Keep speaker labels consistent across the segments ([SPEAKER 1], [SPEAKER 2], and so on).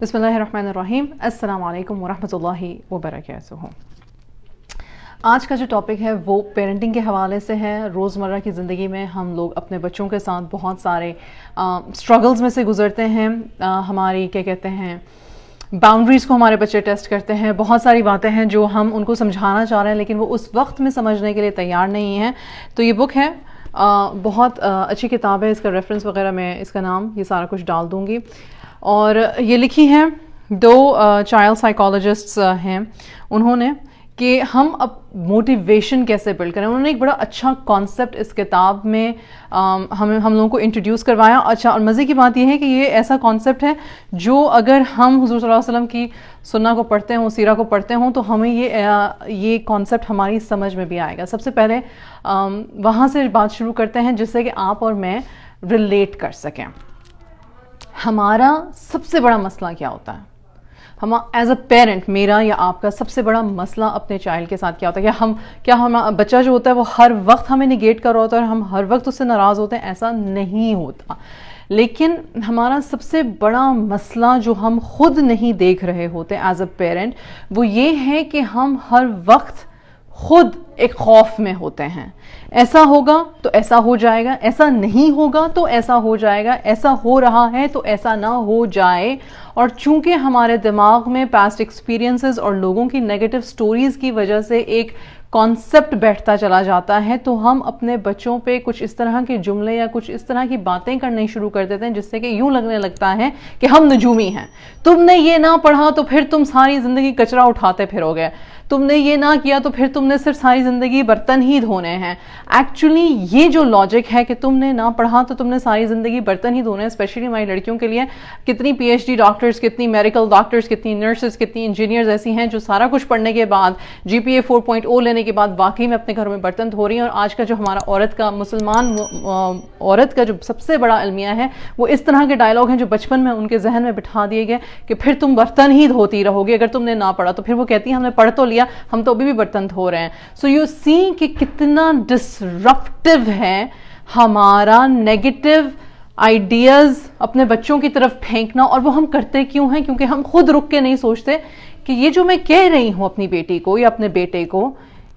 [SPEAKER 1] بسم اللہ الرحمن الرحیم. السلام علیکم ورحمۃ اللہ وبرکاتہ. آج کا جو ٹاپک ہے وہ پیرنٹنگ کے حوالے سے ہے. روزمرہ کی زندگی میں ہم لوگ اپنے بچوں کے ساتھ بہت سارے اسٹرگلز میں سے گزرتے ہیں. ہماری کیا کہتے ہیں باؤنڈریز کو ہمارے بچے ٹیسٹ کرتے ہیں. بہت ساری باتیں ہیں جو ہم ان کو سمجھانا چاہ رہے ہیں لیکن وہ اس وقت میں سمجھنے کے لیے تیار نہیں ہیں. تو یہ بک ہے, بہت اچھی کتاب ہے. اس کا ریفرنس وغیرہ میں اس کا نام یہ سارا کچھ ڈال دوں گی. اور یہ لکھی ہیں دو چائلڈ سائیکالوجسٹس ہیں. انہوں نے کہ ہم اب موٹیویشن کیسے بلڈ کریں. انہوں نے ایک بڑا اچھا کانسیپٹ اس کتاب میں ہم لوگوں کو انٹروڈیوس کروایا. اچھا, اور مزے کی بات یہ ہے کہ یہ ایسا کانسیپٹ ہے جو اگر ہم حضور صلی اللہ علیہ وسلم کی سنہ کو پڑھتے ہوں, سیرہ کو پڑھتے ہوں, تو ہمیں یہ کانسیپٹ ہماری سمجھ میں بھی آئے گا. سب سے پہلے وہاں سے بات شروع کرتے ہیں جس سے کہ آپ اور میں ریلیٹ کر سکیں. ہمارا سب سے بڑا مسئلہ کیا ہوتا ہے؟ ہم ایز اے پیرنٹ, میرا یا آپ کا سب سے بڑا مسئلہ اپنے چائلڈ کے ساتھ کیا ہوتا ہے؟ کیا ہم بچہ جو ہوتا ہے وہ ہر وقت ہمیں نگیٹ کر رہا ہوتا ہے اور ہم ہر وقت اس سے ناراض ہوتے ہیں؟ ایسا نہیں ہوتا. لیکن ہمارا سب سے بڑا مسئلہ جو ہم خود نہیں دیکھ رہے ہوتے ایز اے پیرنٹ, وہ یہ ہے کہ ہم ہر وقت خود ایک خوف میں ہوتے ہیں. ایسا ہوگا تو ایسا ہو جائے گا, ایسا نہیں ہوگا تو ایسا ہو جائے گا, ایسا ہو رہا ہے تو ایسا نہ ہو جائے. اور چونکہ ہمارے دماغ میں پاسٹ ایکسپیرینسز اور لوگوں کی نیگیٹو سٹوریز کی وجہ سے ایک کانسیپٹ بیٹھتا چلا جاتا ہے, تو ہم اپنے بچوں پہ کچھ اس طرح کے جملے یا کچھ اس طرح کی باتیں کرنے شروع کر دیتے ہیں جس سے کہ یوں لگنے لگتا ہے کہ ہم نجومی ہیں. تم نے یہ نہ پڑھا تو پھر تم ساری زندگی کچرا اٹھاتے پھرو گے. تم نے یہ نہ کیا تو پھر تم نے صرف ساری زندگی برتن ہی دھونے ہیں. ایکچولی یہ جو لاجک ہے کہ تم نے نہ پڑھا تو تم نے ساری زندگی برتن ہی دھونے ہیں, اسپیشلی ہماری لڑکیوں کے لیے. کتنی پی ایچ ڈی ڈاکٹرز, کتنی میڈیکل ڈاکٹرز, کتنی نرسز, کتنی انجینئرز ایسی ہیں جو سارا کچھ پڑھنے کے بعد جی پی اے 4.0 لینے کے بعد واقعی میں اپنے گھروں میں برتن دھو رہی ہیں. اور آج کا جو ہمارا عورت کا, مسلمان عورت کا جو سب سے بڑا المیہ ہے وہ اس طرح کے ڈائلاگ ہیں جو بچپن میں ان کے ذہن میں بٹھا دیے گئے کہ پھر تم برتن ہی دھوتی رہو گی اگر تم نے نہ پڑھا. تو پھر وہ کہتی ہیں ہم نے پڑھ تو لیا, ہم تو ابھی بھی برتن دھو رہے ہیں. سو یو سی کہ کتنا ڈسرپٹیو ہے ہمارا نیگیٹو آئیڈیاز اپنے بچوں کی طرف پھینکنا. اور وہ ہم کرتے کیوں ہیں؟ کیونکہ ہم خود رک کے نہیں سوچتے کہ یہ جو میں کہہ رہی ہوں اپنی بیٹی کو یا اپنے بیٹے کو,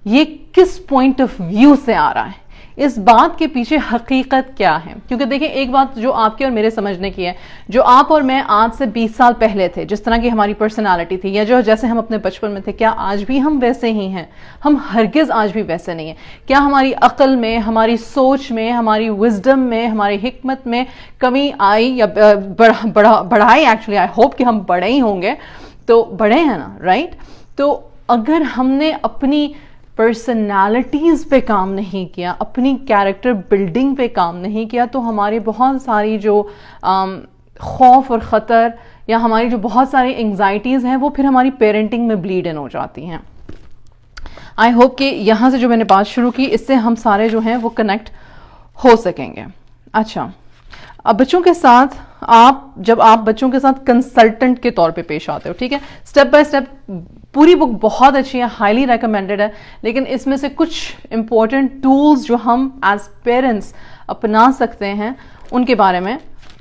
[SPEAKER 1] یہ کس پوائنٹ آف ویو سے آ رہا ہے, اس بات کے پیچھے حقیقت کیا ہے. کیونکہ دیکھیں ایک بات جو آپ کے اور میرے سمجھنے کی ہے, جو آپ اور میں آج سے 20 سال پہلے تھے, جس طرح کی ہماری پرسنالٹی تھی یا جو جیسے ہم اپنے بچپن میں تھے, کیا آج بھی ہم ویسے ہی ہیں؟ ہم ہرگز آج بھی ویسے نہیں ہیں. کیا ہماری عقل میں, ہماری سوچ میں, ہماری وزڈم میں, ہماری حکمت میں کمی آئی یا بڑھائی؟ ایکچولی آئی ہوپ کہ ہم بڑے ہی ہوں گے. تو بڑے ہیں نا, رائٹ؟ تو اگر ہم نے اپنی پرسنالٹیز پہ کام نہیں کیا, اپنی کیریکٹر بلڈنگ پہ کام نہیں کیا, تو ہماری بہت ساری جو خوف اور خطر یا ہماری جو بہت ساری انگزائٹیز ہیں وہ پھر ہماری پیرنٹنگ میں بلیڈ ان ہو جاتی ہیں. آئی ہوپ کہ یہاں سے جو میں نے بات شروع کی اس سے ہم سارے جو ہیں وہ کنیکٹ ہو سکیں گے. اچھا, اب بچوں کے ساتھ جب آپ بچوں کے ساتھ کنسلٹنٹ کے طور پہ پیش آتے ہو, ٹھیک ہے, سٹیپ بائی سٹیپ پوری بک بہت اچھی ہے, ہائیلی ریکمینڈڈ ہے, لیکن اس میں سے کچھ امپورٹنٹ ٹولز جو ہم ایز پیرنٹس اپنا سکتے ہیں ان کے بارے میں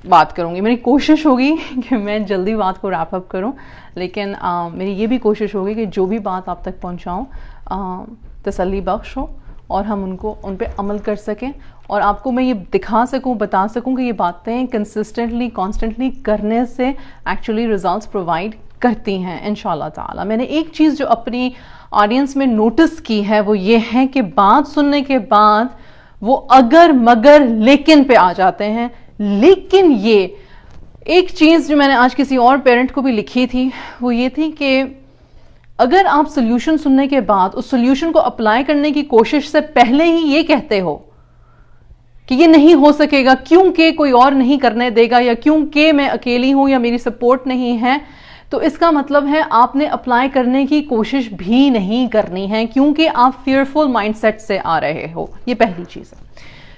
[SPEAKER 1] بات کروں گی. میری کوشش ہوگی کہ میں جلدی بات کو ریپ اپ کروں, لیکن میری یہ بھی کوشش ہوگی کہ جو بھی بات آپ تک پہنچاؤں تسلی بخش ہو اور ہم ان پہ عمل کر سکیں, اور آپ کو میں یہ دکھا سکوں, بتا سکوں کہ یہ باتیں کنسسٹنٹلی, کانسٹنٹلی کرنے سے ایکچولی ریزلٹس پرووائڈ کرتی ہیں انشاءاللہ تعالی. میں نے ایک چیز جو اپنی آڈینس میں نوٹس کی ہے وہ یہ ہے کہ بات سننے کے بعد وہ اگر مگر لیکن پہ آ جاتے ہیں. لیکن یہ ایک چیز جو میں نے آج کسی اور پیرنٹ کو بھی لکھی تھی وہ یہ تھی کہ اگر آپ سولوشن سننے کے بعد اس سولوشن کو اپلائی کرنے کی کوشش سے پہلے ہی یہ کہتے ہو کہ یہ نہیں ہو سکے گا کیونکہ کوئی اور نہیں کرنے دے گا یا کیونکہ میں اکیلی ہوں یا میری سپورٹ نہیں ہے, تو اس کا مطلب ہے آپ نے اپلائی کرنے کی کوشش بھی نہیں کرنی ہے, کیونکہ آپ فیئرفل مائنڈ سیٹ سے آ رہے ہو. یہ پہلی چیز ہے.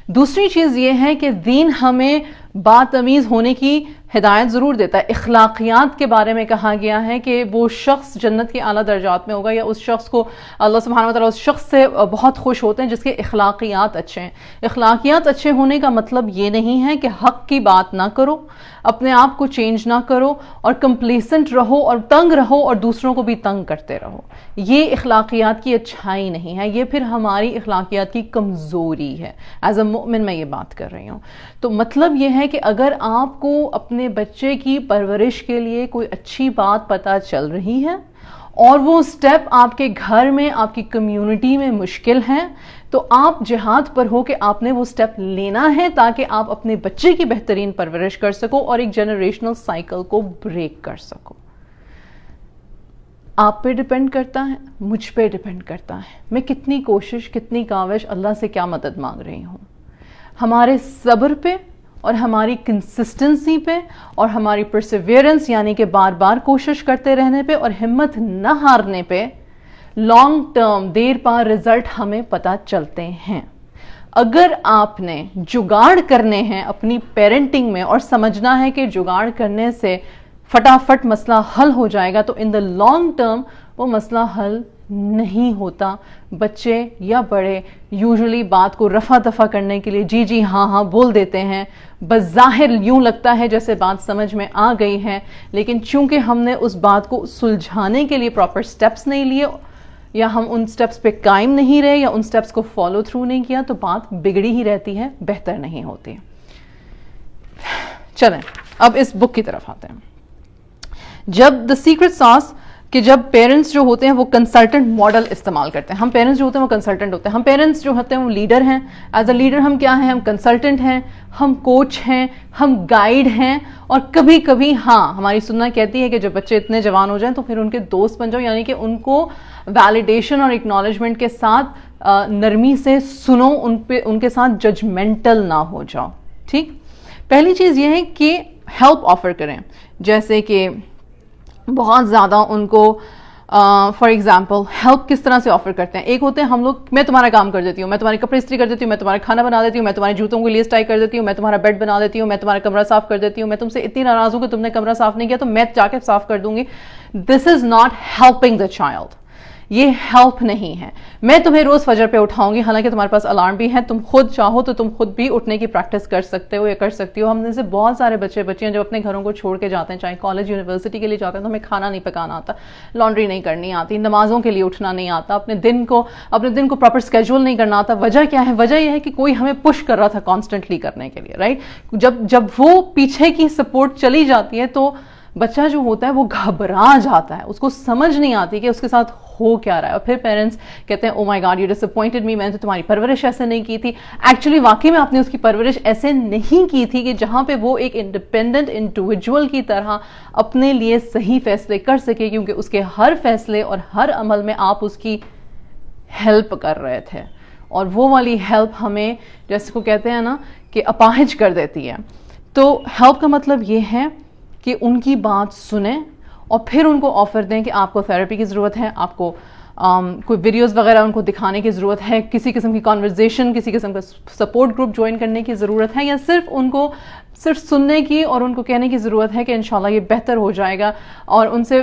[SPEAKER 1] دوسری چیز یہ ہے کہ دین ہمیں باتمیز ہونے کی ہدایت ضرور دیتا ہے. اخلاقیات کے بارے میں کہا گیا ہے کہ وہ شخص جنت کے اعلیٰ درجات میں ہوگا, یا اس شخص کو اللہ سبحانہ وتعالیٰ اس شخص سے بہت خوش ہوتے ہیں جس کے اخلاقیات اچھے ہیں. اخلاقیات اچھے ہونے کا مطلب یہ نہیں ہے کہ حق کی بات نہ کرو, اپنے آپ کو چینج نہ کرو اور کمپلیسنٹ رہو اور تنگ رہو اور دوسروں کو بھی تنگ کرتے رہو. یہ اخلاقیات کی اچھائی نہیں ہے, یہ پھر ہماری اخلاقیات کی کمزوری ہے. ایز اے مومن میں یہ بات کر رہی ہوں. تو مطلب یہ ہے کہ اگر آپ کو اپنے بچے کی پرورش کے لیے کوئی اچھی بات پتہ چل رہی ہے اور وہ سٹیپ آپ کے گھر میں, آپ کی کمیونٹی میں مشکل ہیں, تو آپ جہاد پر ہو کہ آپ نے وہ سٹیپ لینا ہے تاکہ آپ اپنے بچے کی بہترین پرورش کر سکو اور ایک جنریشنل سائیکل کو بریک کر سکو. آپ پہ ڈیپینڈ کرتا ہے, مجھ پہ ڈیپینڈ کرتا ہے, میں کتنی کوشش, کتنی کاوش, اللہ سے کیا مدد مانگ رہی ہوں. ہمارے صبر پہ اور ہماری کنسسٹنسی پہ اور ہماری پرسیویرنس یعنی کہ بار بار کوشش کرتے رہنے پہ اور ہمت نہ ہارنے پہ لانگ ٹرم دیر پا رزلٹ ہمیں پتہ چلتے ہیں. اگر آپ نے جگاڑ کرنے ہیں اپنی پیرنٹنگ میں اور سمجھنا ہے کہ جگاڑ کرنے سے فٹافٹ مسئلہ حل ہو جائے گا, تو ان دا لانگ ٹرم وہ مسئلہ حل نہیں ہوتا. بچے یا بڑے یوزلی بات کو رفع دفع کرنے کے لیے جی ہاں ہاں بول دیتے ہیں. بظاہر یوں لگتا ہے جیسے بات سمجھ میں آ گئی ہے, لیکن چونکہ ہم نے اس بات کو سلجھانے کے لیے پراپر سٹیپس نہیں لیے یا ہم ان سٹیپس پہ قائم نہیں رہے یا ان سٹیپس کو فالو تھرو نہیں کیا, تو بات بگڑی ہی رہتی ہے, بہتر نہیں ہوتی. چلیں اب اس بک کی طرف آتے ہیں. جب دا سیکرٹ ساس کہ جب پیرنٹس جو ہوتے ہیں وہ کنسلٹنٹ ماڈل استعمال کرتے ہیں. ہم پیرنٹس جو ہوتے ہیں وہ کنسلٹنٹ ہوتے ہیں. ہم پیرنٹس جو ہوتے ہیں وہ لیڈر ہیں. ایز اے لیڈر ہم کیا ہیں؟ ہم کنسلٹنٹ ہیں, ہم کوچ ہیں, ہم گائیڈ ہیں, اور کبھی کبھی ہاں ہماری سننا کہتی ہے کہ جب بچے اتنے جوان ہو جائیں تو پھر ان کے دوست بن جاؤ, یعنی کہ ان کو ویلیڈیشن اور اکنالجمنٹ کے ساتھ نرمی سے سنو, ان کے ساتھ ججمنٹل نہ ہو جاؤ. ٹھیک, پہلی چیز یہ ہے کہ ہیلپ آفر کریں. جیسے کہ بہت زیادہ ان کو فار ایگزامپل ہیلپ کس طرح سے آفر کرتے ہیں. ایک ہوتے ہیں ہم لوگ, میں تمہارا کام کر دیتی ہوں, میں تمہارے کپڑے استری کر دیتی ہوں, میں تمہارا کھانا بنا دیتی ہوں, میں تمہارے جوتوں کو لیس ٹائی کر دیتی ہوں, میں تمہارا بیڈ بنا دیتی ہوں, میں تمہارا کمرہ صاف کر دیتی ہوں, میں تم سے اتنی ناراض ہوں کہ تم نے کمرہ صاف نہیں کیا تو میں جا کے صاف کر دوں گی. This is not helping the child. یہ ہیلپ نہیں ہے. میں تمہیں روز فجر پہ اٹھاؤں گی, حالانکہ تمہارے پاس الارم بھی ہے, تم خود چاہو تو تم خود بھی اٹھنے کی پریکٹس کر سکتے ہو یا کر سکتی ہو. ہم میں سے بہت سارے بچے بچیاں جو اپنے گھروں کو چھوڑ کے جاتے ہیں, چاہے کالج یونیورسٹی کے لیے جاتے ہیں, تو ہمیں کھانا نہیں پکانا آتا, لانڈری نہیں کرنی آتی, نمازوں کے لیے اٹھنا نہیں آتا, اپنے دن کو پراپر اسکیجول نہیں کرنا آتا. وجہ کیا ہے؟ وجہ یہ ہے کہ کوئی ہمیں پش کر رہا تھا کانسٹنٹلی کرنے کے لیے, رائٹ. جب وہ پیچھے کی سپورٹ چلی جاتی ہے تو بچہ جو ہوتا ہے وہ گھبرا جاتا ہے, اس کو سمجھ نہیں آتی کہ اس کے ساتھ ہو کیا رہا ہے. اور پھر پیرنٹس کہتے ہیں او مائی گاڈ یو ڈس اپوائنٹڈ می, میں نے تو تمہاری پرورش ایسے نہیں کی تھی. ایکچولی واقعی میں آپ نے اس کی پرورش ایسے نہیں کی تھی کہ جہاں پہ وہ ایک انڈیپینڈنٹ انڈیویجول کی طرح اپنے لیے صحیح فیصلے کر سکے, کیونکہ اس کے ہر فیصلے اور ہر عمل میں آپ اس کی ہیلپ کر رہے تھے. اور وہ والی ہیلپ ہمیں جیسے کو کہتے ہیں نا کہ اپاہج کر دیتی ہے. تو ہیلپ کا مطلب یہ ہے کہ ان کی بات سنیں اور پھر ان کو آفر دیں کہ آپ کو تھراپی کی ضرورت ہے, آپ کو کوئی ویڈیوز وغیرہ ان کو دکھانے کی ضرورت ہے, کسی قسم کی کانورزیشن, کسی قسم کا سپورٹ گروپ جوائن کرنے کی ضرورت ہے, یا صرف ان کو صرف سننے کی اور ان کو کہنے کی ضرورت ہے کہ انشاءاللہ یہ بہتر ہو جائے گا, اور ان سے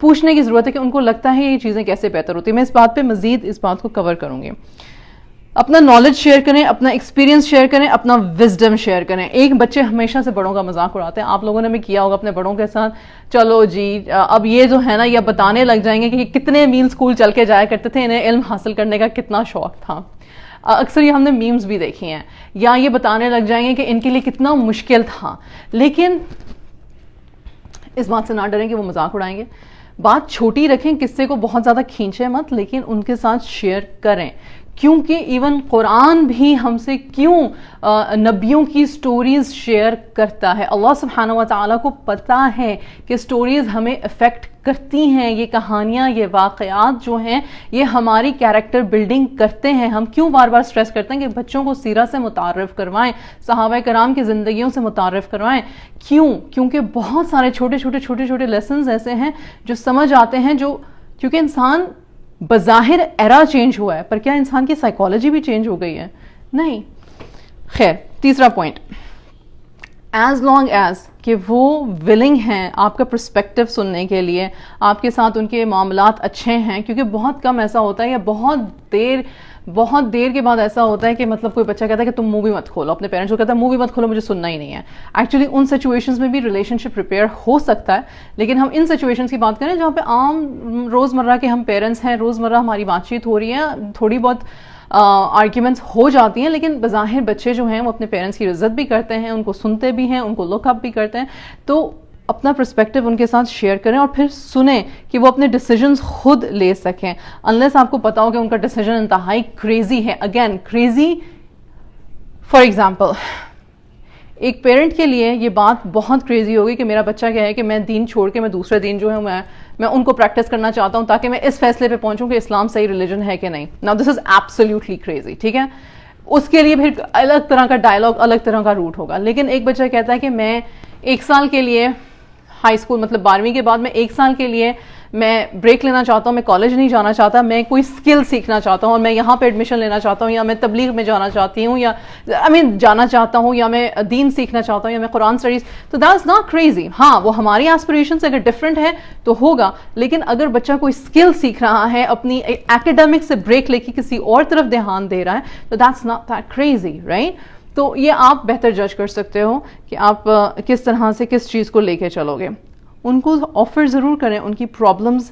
[SPEAKER 1] پوچھنے کی ضرورت ہے کہ ان کو لگتا ہے یہ چیزیں کیسے بہتر ہوتی ہیں. میں اس بات پہ مزید اس بات کو کور کروں گی. اپنا نالج شیئر کریں, اپنا ایکسپیرینس شیئر کریں, اپنا وزڈم شیئر کریں. ایک بچے ہمیشہ سے بڑوں کا مذاق اڑاتے ہیں, آپ لوگوں نے بھی کیا ہوگا اپنے بڑوں کے ساتھ. چلو جی اب یہ جو ہے نا یہ بتانے لگ جائیں گے کہ کتنے میل اسکول چل کے جایا کرتے تھے, انہیں علم حاصل کرنے کا کتنا شوق تھا. اکثر یہ ہم نے میمز بھی دیکھی ہیں. یا یہ بتانے لگ جائیں گے کہ ان کے لیے کتنا مشکل تھا. لیکن اس بات سے نہ ڈریں کہ وہ مذاق اڑائیں گے. بات چھوٹی رکھیں, قصے کو بہت زیادہ کھینچیں مت, لیکن ان کے ساتھ شیئر کریں. کیونکہ ایون قرآن بھی ہم سے کیوں نبیوں کی سٹوریز شیئر کرتا ہے. اللہ سبحانہ و تعالیٰ کو پتہ ہے کہ سٹوریز ہمیں افیکٹ کرتی ہیں, یہ کہانیاں, یہ واقعات جو ہیں یہ ہماری کیریکٹر بلڈنگ کرتے ہیں. ہم کیوں بار بار سٹریس کرتے ہیں کہ بچوں کو سیرت سے متعارف کروائیں, صحابہ کرام کی زندگیوں سے متعارف کروائیں. کیوں؟ کیونکہ بہت سارے چھوٹے چھوٹے لیسنز ایسے ہیں جو سمجھ آتے ہیں, جو کیونکہ انسان بظاہر ایرا چینج ہوا ہے, پر کیا انسان کی سائیکالوجی بھی چینج ہو گئی ہے؟ نہیں. خیر, تیسرا پوائنٹ, ایز لانگ ایز کہ وہ ولنگ ہیں آپ کا پرسپیکٹو سننے کے لیے, آپ کے ساتھ ان کے معاملات اچھے ہیں, کیونکہ بہت کم ایسا ہوتا ہے یا بہت دیر کے بعد ایسا ہوتا ہے کہ مطلب کوئی بچہ کہتا ہے کہ تم مووی مت کھولو, اپنے پیرنٹس کو کہتا ہے مووی مت کھولو, مجھے سننا ہی نہیں ہے. ایکچولی ان سچویشنز میں بھی ریلیشن شپ ریپیئر ہو سکتا ہے, لیکن ہم ان سچویشنز کی بات کریں جہاں پہ عام روزمرہ کے ہم پیرنٹس ہیں, روزمرہ ہماری بات چیت ہو رہی ہے, تھوڑی بہت آرگیومنٹس ہو جاتی ہیں, لیکن بظاہر بچے جو ہیں وہ اپنے پیرنٹس کی عزت بھی کرتے ہیں, ان کو سنتے بھی ہیں, ان کو لک اپ بھی کرتے ہیں. تو اپنا پرسپیکٹو ان کے ساتھ شیئر کریں اور پھر سنیں کہ وہ اپنے ڈیسیجنز خود لے سکیں, انلیس آپ کو پتا ہو کہ ان کا ڈیسیجن انتہائی کریزی ہے. اگین کریزی, فار ایگزامپل ایک پیرنٹ کے لیے یہ بات بہت کریزی ہوگی کہ میرا بچہ کیا ہے کہ میں دین چھوڑ کے میں دوسرے دین جو ہے میں ان کو پریکٹس کرنا چاہتا ہوں تاکہ میں اس فیصلے پہ پہنچوں کہ اسلام صحیح ریلیجن ہے کہ نہیں. Now this is absolutely crazy, ٹھیک ہے, اس کے لیے پھر الگ طرح کا ڈائلاگ, الگ طرح کا روٹ ہوگا. لیکن ایک بچہ کہتا ہے کہ میں 1 سال کے لیے ہائی اسکول مطلب 12ویں کے بعد میں 1 سال کے لیے میں بریک لینا چاہتا ہوں, میں کالج نہیں جانا چاہتا, میں کوئی اسکل سیکھنا چاہتا ہوں اور میں یہاں پہ ایڈمیشن لینا چاہتا ہوں, یا میں تبلیغ میں جانا چاہتی ہوں, یا جانا چاہتا ہوں, یا میں دین سیکھنا چاہتا ہوں, یا میں قرآن اسٹڈیز. تو دیٹ از ناٹ کریزی. ہاں وہ ہماری ایسپریشن سے اگر ڈفرینٹ ہے تو ہوگا, لیکن اگر بچہ کوئی اسکل سیکھ رہا ہے, اپنی ایکیڈیمک سے بریک لے کے کسی اور طرف دھیان دے رہا ہے, تو that's not that crazy, right. تو یہ آپ بہتر جج کر سکتے ہو کہ آپ کس طرح سے کس چیز کو لے کے چلو گے. ان کو آفر ضرور کریں ان کی پرابلمز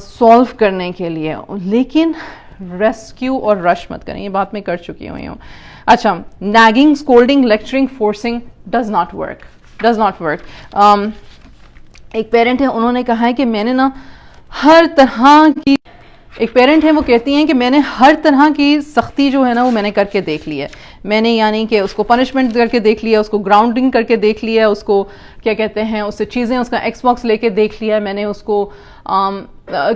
[SPEAKER 1] سولو کرنے کے لیے, لیکن ریسکیو اور رش مت کریں. یہ بات میں کر چکی ہوئی ہوں. اچھا, nagging, scolding, lecturing, forcing does not work. ایک پیرنٹ ہے, انہوں نے کہا ہے کہ میں نے نا ہر طرح کی, ایک پیرنٹ ہے وہ کہتی ہیں کہ میں نے ہر طرح کی سختی جو ہے نا وہ میں نے کر کے دیکھ لی ہے. میں نے یعنی کہ اس کو پنشمنٹ کر کے دیکھ لیا, اس کو گراؤنڈنگ کر کے دیکھ لیا, اس کو کیا کہتے ہیں اس سے چیزیں, اس کا ایکس باکس لے کے دیکھ لیا, میں نے اس کو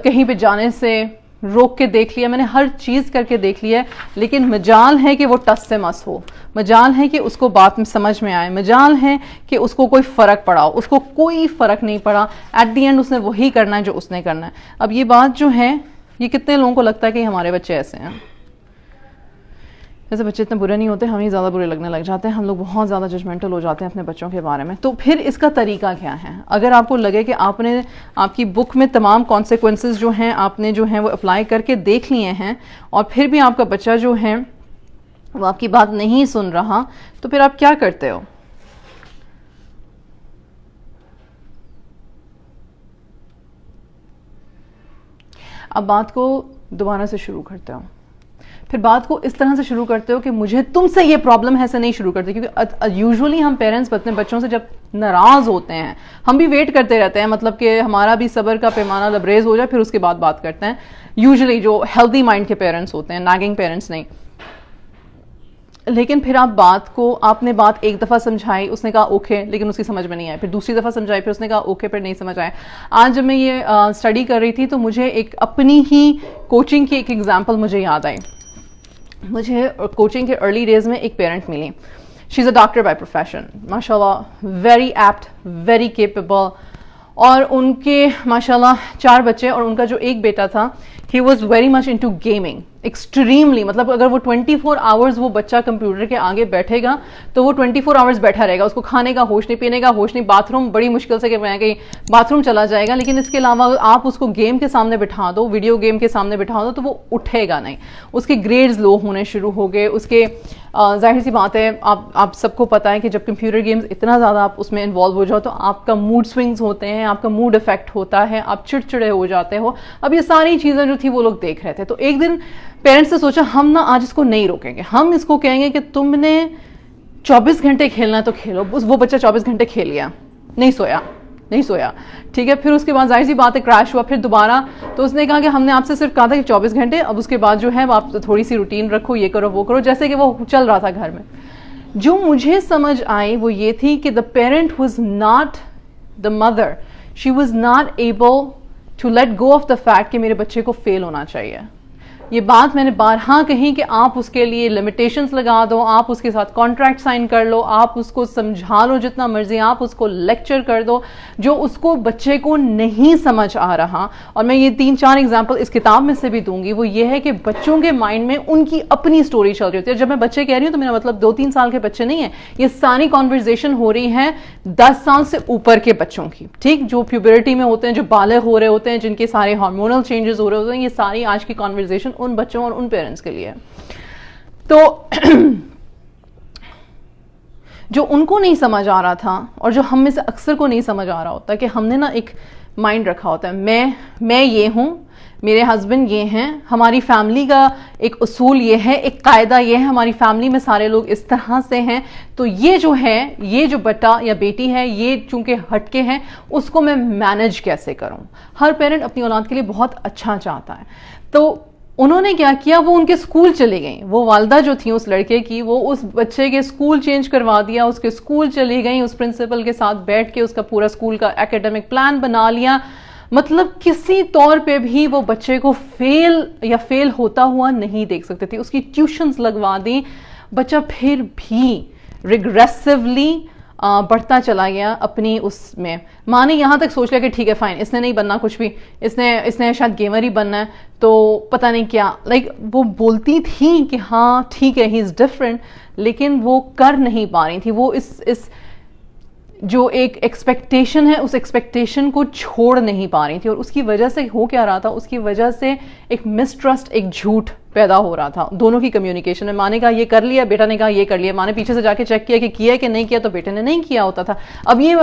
[SPEAKER 1] کہیں پہ جانے سے روک کے دیکھ لیا, میں نے ہر چیز کر کے دیکھ لیا ہے, لیکن مجال ہے کہ وہ ٹس سے مس ہو, مجال ہے کہ اس کو بات میں سمجھ میں آئے, مجال ہے کہ اس کو کوئی فرق پڑا ہو. اس کو کوئی فرق نہیں پڑا, ایٹ دی اینڈ اس نے وہی کرنا ہے جو اس نے کرنا ہے. اب یہ بات جو ہے یہ کتنے لوگوں کو لگتا ہے کہ ہمارے بچے ایسے ہیں. ویسے بچے اتنے برے نہیں ہوتے, ہم ہی زیادہ برے لگنے لگ جاتے ہیں, ہم لوگ بہت زیادہ ججمنٹل ہو جاتے ہیں اپنے بچوں کے بارے میں. تو پھر اس کا طریقہ کیا ہے؟ اگر آپ کو لگے کہ آپ کی بک میں تمام کانسیکوینسز جو ہیں آپ نے جو ہیں وہ اپلائی کر کے دیکھ لیے ہیں, اور پھر بھی آپ کا بچہ جو ہے وہ آپ کی بات نہیں سن رہا, تو پھر آپ کیا کرتے ہو؟ اب بات کو دوبارہ سے شروع کرتے ہو. پھر بات کو اس طرح سے شروع کرتے ہو کہ مجھے تم سے یہ پرابلم ہے, سے نہیں شروع کرتے, کیونکہ یوزولی ہم پیرنٹس اپنے بچوں سے جب ناراض ہوتے ہیں ہم بھی ویٹ کرتے رہتے ہیں, مطلب کہ ہمارا بھی صبر کا پیمانہ لبریز ہو جائے پھر اس کے بعد بات کرتے ہیں. یوزولی جو ہیلدی مائنڈ کے پیرنٹس ہوتے ہیں, نیگنگ پیرنٹس نہیں. لیکن پھر آپ نے بات ایک دفعہ سمجھائی, اس نے کہا اوکے, لیکن اس کی سمجھ میں نہیں آئی. پھر دوسری دفعہ سمجھائی, پھر اس نے کہا اوکے, پھر نہیں سمجھ آیا. آج جب میں یہ اسٹڈی کر رہی تھی تو مجھے ایک اپنی ہی کوچنگ کی ایک ایگزامپل مجھے یاد آئی. مجھے کوچنگ کے ارلی ڈیز میں ایک پیرنٹ ملی. شی از اے ڈاکٹر بائی پروفیشن, ماشاء اللہ ویری ایپٹ, ویری کیپیبل, اور ان کے ماشاء اللہ 4 بچے, اور ان کا جو ایک بیٹا تھا he was very much into gaming extremely. مطلب اگر وہ 24 آورز وہ بچہ کمپیوٹر کے آگے بیٹھے گا تو وہ 24 آورز بیٹھا رہے گا, اس کو کھانے کا ہوش نہیں, پینے کا ہوش نہیں, باتھ روم بڑی مشکل سے کہ میں کہیں باتھ روم چلا جائے گا. لیکن اس کے علاوہ آپ اس کو گیم کے سامنے بٹھا دو, ویڈیو گیم کے سامنے بٹھا دو, تو وہ اٹھے گا نہیں. اس کے گریڈز لو ہونے شروع ہو گئے. اس کے ظاہر سی بات ہے, آپ سب کو پتہ ہے کہ جب کمپیوٹر گیمز اتنا زیادہ آپ اس میں انوالو ہو جاؤ تو آپ کا موڈ سوئنگز ہوتے ہیں, آپ کا موڈ افیکٹ ہوتا ہے, آپ چڑچڑے ہو جاتے ہو. اب یہ ساری چیزیں جو تھی وہ لوگ دیکھ رہے تھے. تو ایک دن پیرنٹس نے سوچا ہم نا آج اس کو نہیں روکیں گے, ہم اس کو کہیں گے کہ تم نے 24 گھنٹے کھیلنا ہے تو کھیلو. وہ بچہ 24 گھنٹے کھیل لیا, نہیں سویا, ٹھیک ہے. پھر اس کے بعد ظاہر سی بات ہے کریش ہوا, پھر دوبارہ. تو اس نے کہا کہ ہم نے آپ سے صرف کہا تھا کہ 24 گھنٹے, اب اس کے بعد جو ہے آپ تھوڑی سی روٹین رکھو, یہ کرو وہ کرو, جیسے کہ وہ چل رہا تھا گھر میں. جو مجھے سمجھ آئی وہ یہ تھی کہ the parent was not the mother, she was not able to let go of the fact کہ میرے بچے کو فیل ہونا چاہیے. یہ بات میں نے بارہا کہی کہ آپ اس کے لیے لمیٹیشنز لگا دو, آپ اس کے ساتھ کانٹریکٹ سائن کر لو, آپ اس کو سمجھا لو جتنا مرضی, آپ اس کو لیکچر کر دو جو اس کو بچے کو نہیں سمجھ آ رہا. اور میں یہ 3-4 ایگزامپل اس کتاب میں سے بھی دوں گی. وہ یہ ہے کہ بچوں کے مائنڈ میں ان کی اپنی سٹوری چل رہی ہوتی ہے. جب میں بچے کہہ رہی ہوں تو میرا مطلب 2-3 سال کے بچے نہیں ہیں, یہ ساری کانورزیشن ہو رہی ہے 10 سال سے اوپر کے بچوں کی, ٹھیک, جو پیوبرٹی میں ہوتے ہیں, جو بالغ ہو رہے ہوتے ہیں, جن کے سارے ہارمونل چینجز ہو رہے ہوتے ہیں. یہ ساری آج کی کانورزیشن ان بچوں اور ان پیرنٹس کے لیے. تو جو ان کو نہیں سمجھ آ رہا تھا اور جو ہم میں سے اکثر کو نہیں سمجھ آ رہا ہوتا کہ ہم نے نا ایک مائنڈ رکھا ہوتا ہے, میں یہ ہوں, میرے ہسبینڈ یہ ہیں, ہماری فیملی کا ایک اصول یہ ہے, ایک قاعدہ یہ ہے, ہماری فیملی میں سارے لوگ اس طرح سے ہیں, تو یہ جو ہے, یہ جو بیٹا یا بیٹی ہے, یہ چونکہ ہٹ کے ہیں, اس کو میں مینج کیسے کروں. ہر پیرنٹ اپنی اولاد کے لیے بہت اچھا چاہتا ہے. تو انہوں نے کیا کیا, وہ ان کے اسکول چلے گئیں, وہ والدہ جو تھیں اس لڑکے کی, وہ اس بچے کے اسکول چینج کروا دیا, اس کے اسکول چلی گئیں, اس پرنسپل کے ساتھ بیٹھ کے اس کا پورا اسکول کا ایکیڈمک پلان بنا لیا. مطلب کسی طور پہ بھی وہ بچے کو فیل ہوتا ہوا نہیں دیکھ سکتے تھے. اس کی ٹیوشنز لگوا دیں, بچہ پھر بھی ریگریسولی بڑھتا چلا گیا اپنی اس میں. ماں نے یہاں تک سوچ لیا کہ ٹھیک ہے فائن, اس نے نہیں بننا کچھ بھی, اس نے شاید گیمر ہی بننا ہے, تو پتہ نہیں کیا, لائک وہ بولتی تھی کہ ہاں ٹھیک ہے ہی از ڈفرینٹ, لیکن وہ کر نہیں پا رہی تھی. وہ اس جو ایک ایکسپیکٹیشن ہے, اس ایکسپیکٹیشن کو چھوڑ نہیں پا رہی تھی. اور اس کی وجہ سے ہو کیا رہا تھا, اس کی وجہ سے ایک مسٹرسٹ, ایک جھوٹ پیدا ہو رہا تھا دونوں کی کمیونیکیشن میں. ماں نے کہا یہ کر لیا, بیٹا نے کہا یہ کر لیا. ماں نے پیچھے سے جا کے چیک کیا کہ کیا کہ نہیں کیا, تو بیٹے نے نہیں کیا ہوتا تھا. اب یہ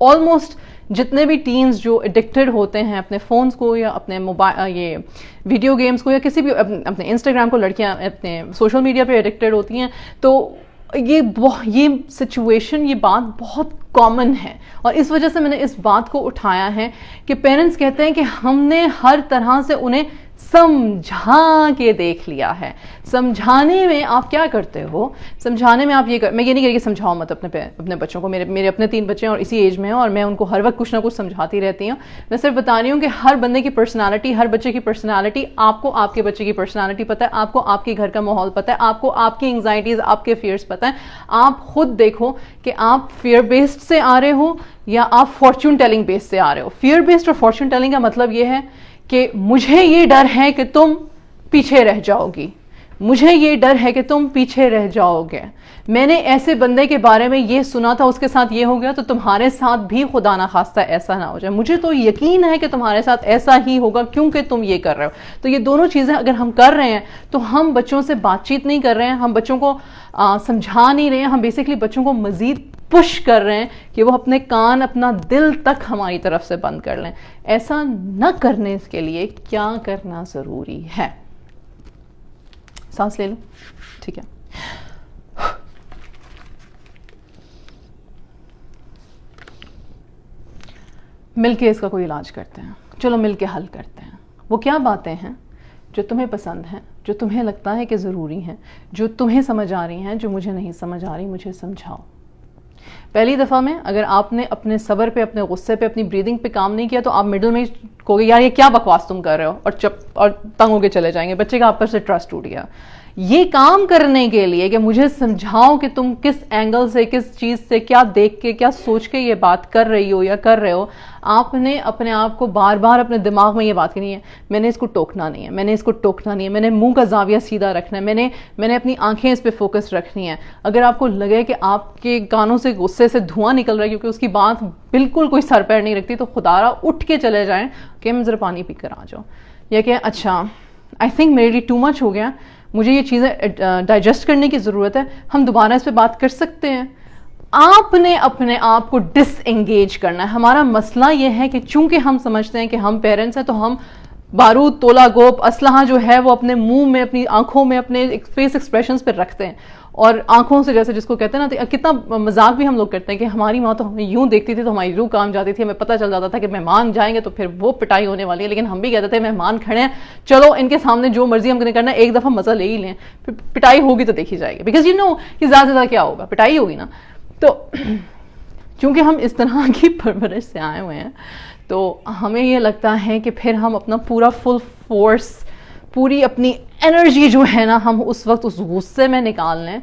[SPEAKER 1] آلموسٹ جتنے بھی ٹینز جو ایڈکٹڈ ہوتے ہیں اپنے فونز کو یا اپنے موبائل یہ ویڈیو گیمز کو یا کسی بھی اپنے انسٹاگرام کو, لڑکیاں اپنے سوشل میڈیا پہ ایڈکٹڈ ہوتی ہیں, تو یہ سچویشن, یہ بات بہت کامن ہے. اور اس وجہ سے میں نے اس بات کو اٹھایا ہے کہ پیرنٹس کہتے ہیں کہ ہم نے ہر طرح سے انہیں سمجھا کے دیکھ لیا ہے. سمجھانے میں آپ کیا کرتے ہو, سمجھانے میں آپ میں یہ نہیں کہہ رہی کہ سمجھاؤ مت اپنے بچوں کو. میرے اپنے 3 بچے ہیں اور اسی ایج میں ہیں, اور میں ان کو ہر وقت کچھ نہ کچھ سمجھاتی رہتی ہوں. میں صرف بتا رہی ہوں کہ ہر بندے کی پرسنالٹی, ہر بچے کی پرسنالٹی, آپ کو آپ کے بچے کی پرسنالٹی پتہ ہے, آپ کو آپ کے گھر کا ماحول پتہ ہے, آپ کو آپ کی انگزائٹیز, آپ کے فیئرس پتہ ہیں. آپ خود دیکھو کہ آپ فیئر بیسڈ سے آ رہے ہو یا آپ فارچون ٹیلنگ بیس سے آ رہے ہو. فیئر بیسڈ اور فارچون ٹیلنگ کا مطلب یہ ہے کہ مجھے یہ ڈر ہے کہ تم پیچھے رہ جاؤ گی, مجھے یہ ڈر ہے کہ تم پیچھے رہ جاؤ گے, میں نے ایسے بندے کے بارے میں یہ سنا تھا, اس کے ساتھ یہ ہو گیا, تو تمہارے ساتھ بھی خدا نہ خواستہ ایسا نہ ہو جائے. مجھے تو یقین ہے کہ تمہارے ساتھ ایسا ہی ہوگا کیونکہ تم یہ کر رہے ہو. تو یہ دونوں چیزیں اگر ہم کر رہے ہیں تو ہم بچوں سے بات چیت نہیں کر رہے ہیں, ہم بچوں کو سمجھا نہیں رہے ہیں, ہم بیسیکلی بچوں کو مزید پش کر رہے ہیں کہ وہ اپنے کان, اپنا دل تک ہماری طرف سے بند کر لیں. ایسا نہ کرنے کے لیے کیا کرنا ضروری ہے؟ سانس لے لو, ٹھیک ہے. مل کے اس کا کوئی علاج کرتے ہیں, چلو مل کے حل کرتے ہیں. وہ کیا باتیں ہیں جو تمہیں پسند ہیں, جو تمہیں لگتا ہے کہ ضروری ہیں, جو تمہیں سمجھ آ رہی ہیں, جو مجھے نہیں سمجھ آ رہی, مجھے سمجھاؤ. پہلی دفعہ میں اگر آپ نے اپنے صبر پہ, اپنے غصے پہ, اپنی بریدنگ پہ کام نہیں کیا تو آپ مڈل میں کہو گے یار یہ کیا بکواس تم کر رہے ہو, اور تنگ ہو کے چلے جائیں گے. بچے کا آپ پر سے ٹرسٹ ٹوٹ گیا. یہ کام کرنے کے لیے کہ مجھے سمجھاؤ کہ تم کس اینگل سے, کس چیز سے, کیا دیکھ کے, کیا سوچ کے یہ بات کر رہی ہو یا کر رہے ہو, آپ نے اپنے آپ کو بار بار اپنے دماغ میں یہ بات کرنی ہے, میں نے اس کو ٹوکنا نہیں ہے, میں نے اس کو ٹوکنا نہیں ہے, میں نے منہ کا زاویہ سیدھا رکھنا ہے, میں نے اپنی آنکھیں اس پہ فوکس رکھنی ہے. اگر آپ کو لگے کہ آپ کے کانوں سے غصے سے دھواں نکل رہا ہے کیونکہ اس کی بات بالکل کوئی سر پیر نہیں رکھتی, تو خدا را اٹھ کے چلے جائیں کہ میں ذرا پانی پی کر آ جاؤ, یا کہ اچھا آئی تھنک میرے لیے ٹو مچ ہو گیا, مجھے یہ چیزیں ڈائجسٹ کرنے کی ضرورت ہے, ہم دوبارہ اس پہ بات کر سکتے ہیں. آپ نے اپنے آپ کو ڈس انگیج کرنا ہے. ہمارا مسئلہ یہ ہے کہ چونکہ ہم سمجھتے ہیں کہ ہم پیرنٹس ہیں تو ہم بارود, تولا گوپ, اسلحہ جو ہے وہ اپنے منہ میں, اپنی آنکھوں میں, اپنے فیس ایکسپریشنز پہ رکھتے ہیں, اور آنکھوں سے جیسے جس کو کہتے ہیں نا, کتنا مذاق بھی ہم لوگ کرتے ہیں کہ ہماری ماں تو ہمیں یوں دیکھتی تھی تو ہماری روح کام جاتی تھی, ہمیں پتہ چل جاتا تھا کہ مہمان جائیں گے تو پھر وہ پٹائی ہونے والی ہے, لیکن ہم بھی کہتے تھے مہمان کھڑے ہیں, چلو ان کے سامنے جو مرضی ہم نے کرنا ہے, ایک دفعہ مزہ لے ہی لیں, پھر پٹائی ہوگی تو دیکھی جائے گی, بیکاز یو نو کہ زیادہ سے زیادہ کیا ہوگا, پٹائی ہوگی نا. تو چونکہ ہم اس طرح کی پرورش سے آئے ہوئے ہیں تو ہمیں یہ لگتا ہے کہ پھر ہم اپنا پورا فل فورس پوری اپنی انرجی جو ہے نا ہم اس وقت اس غصے میں نکال لیں,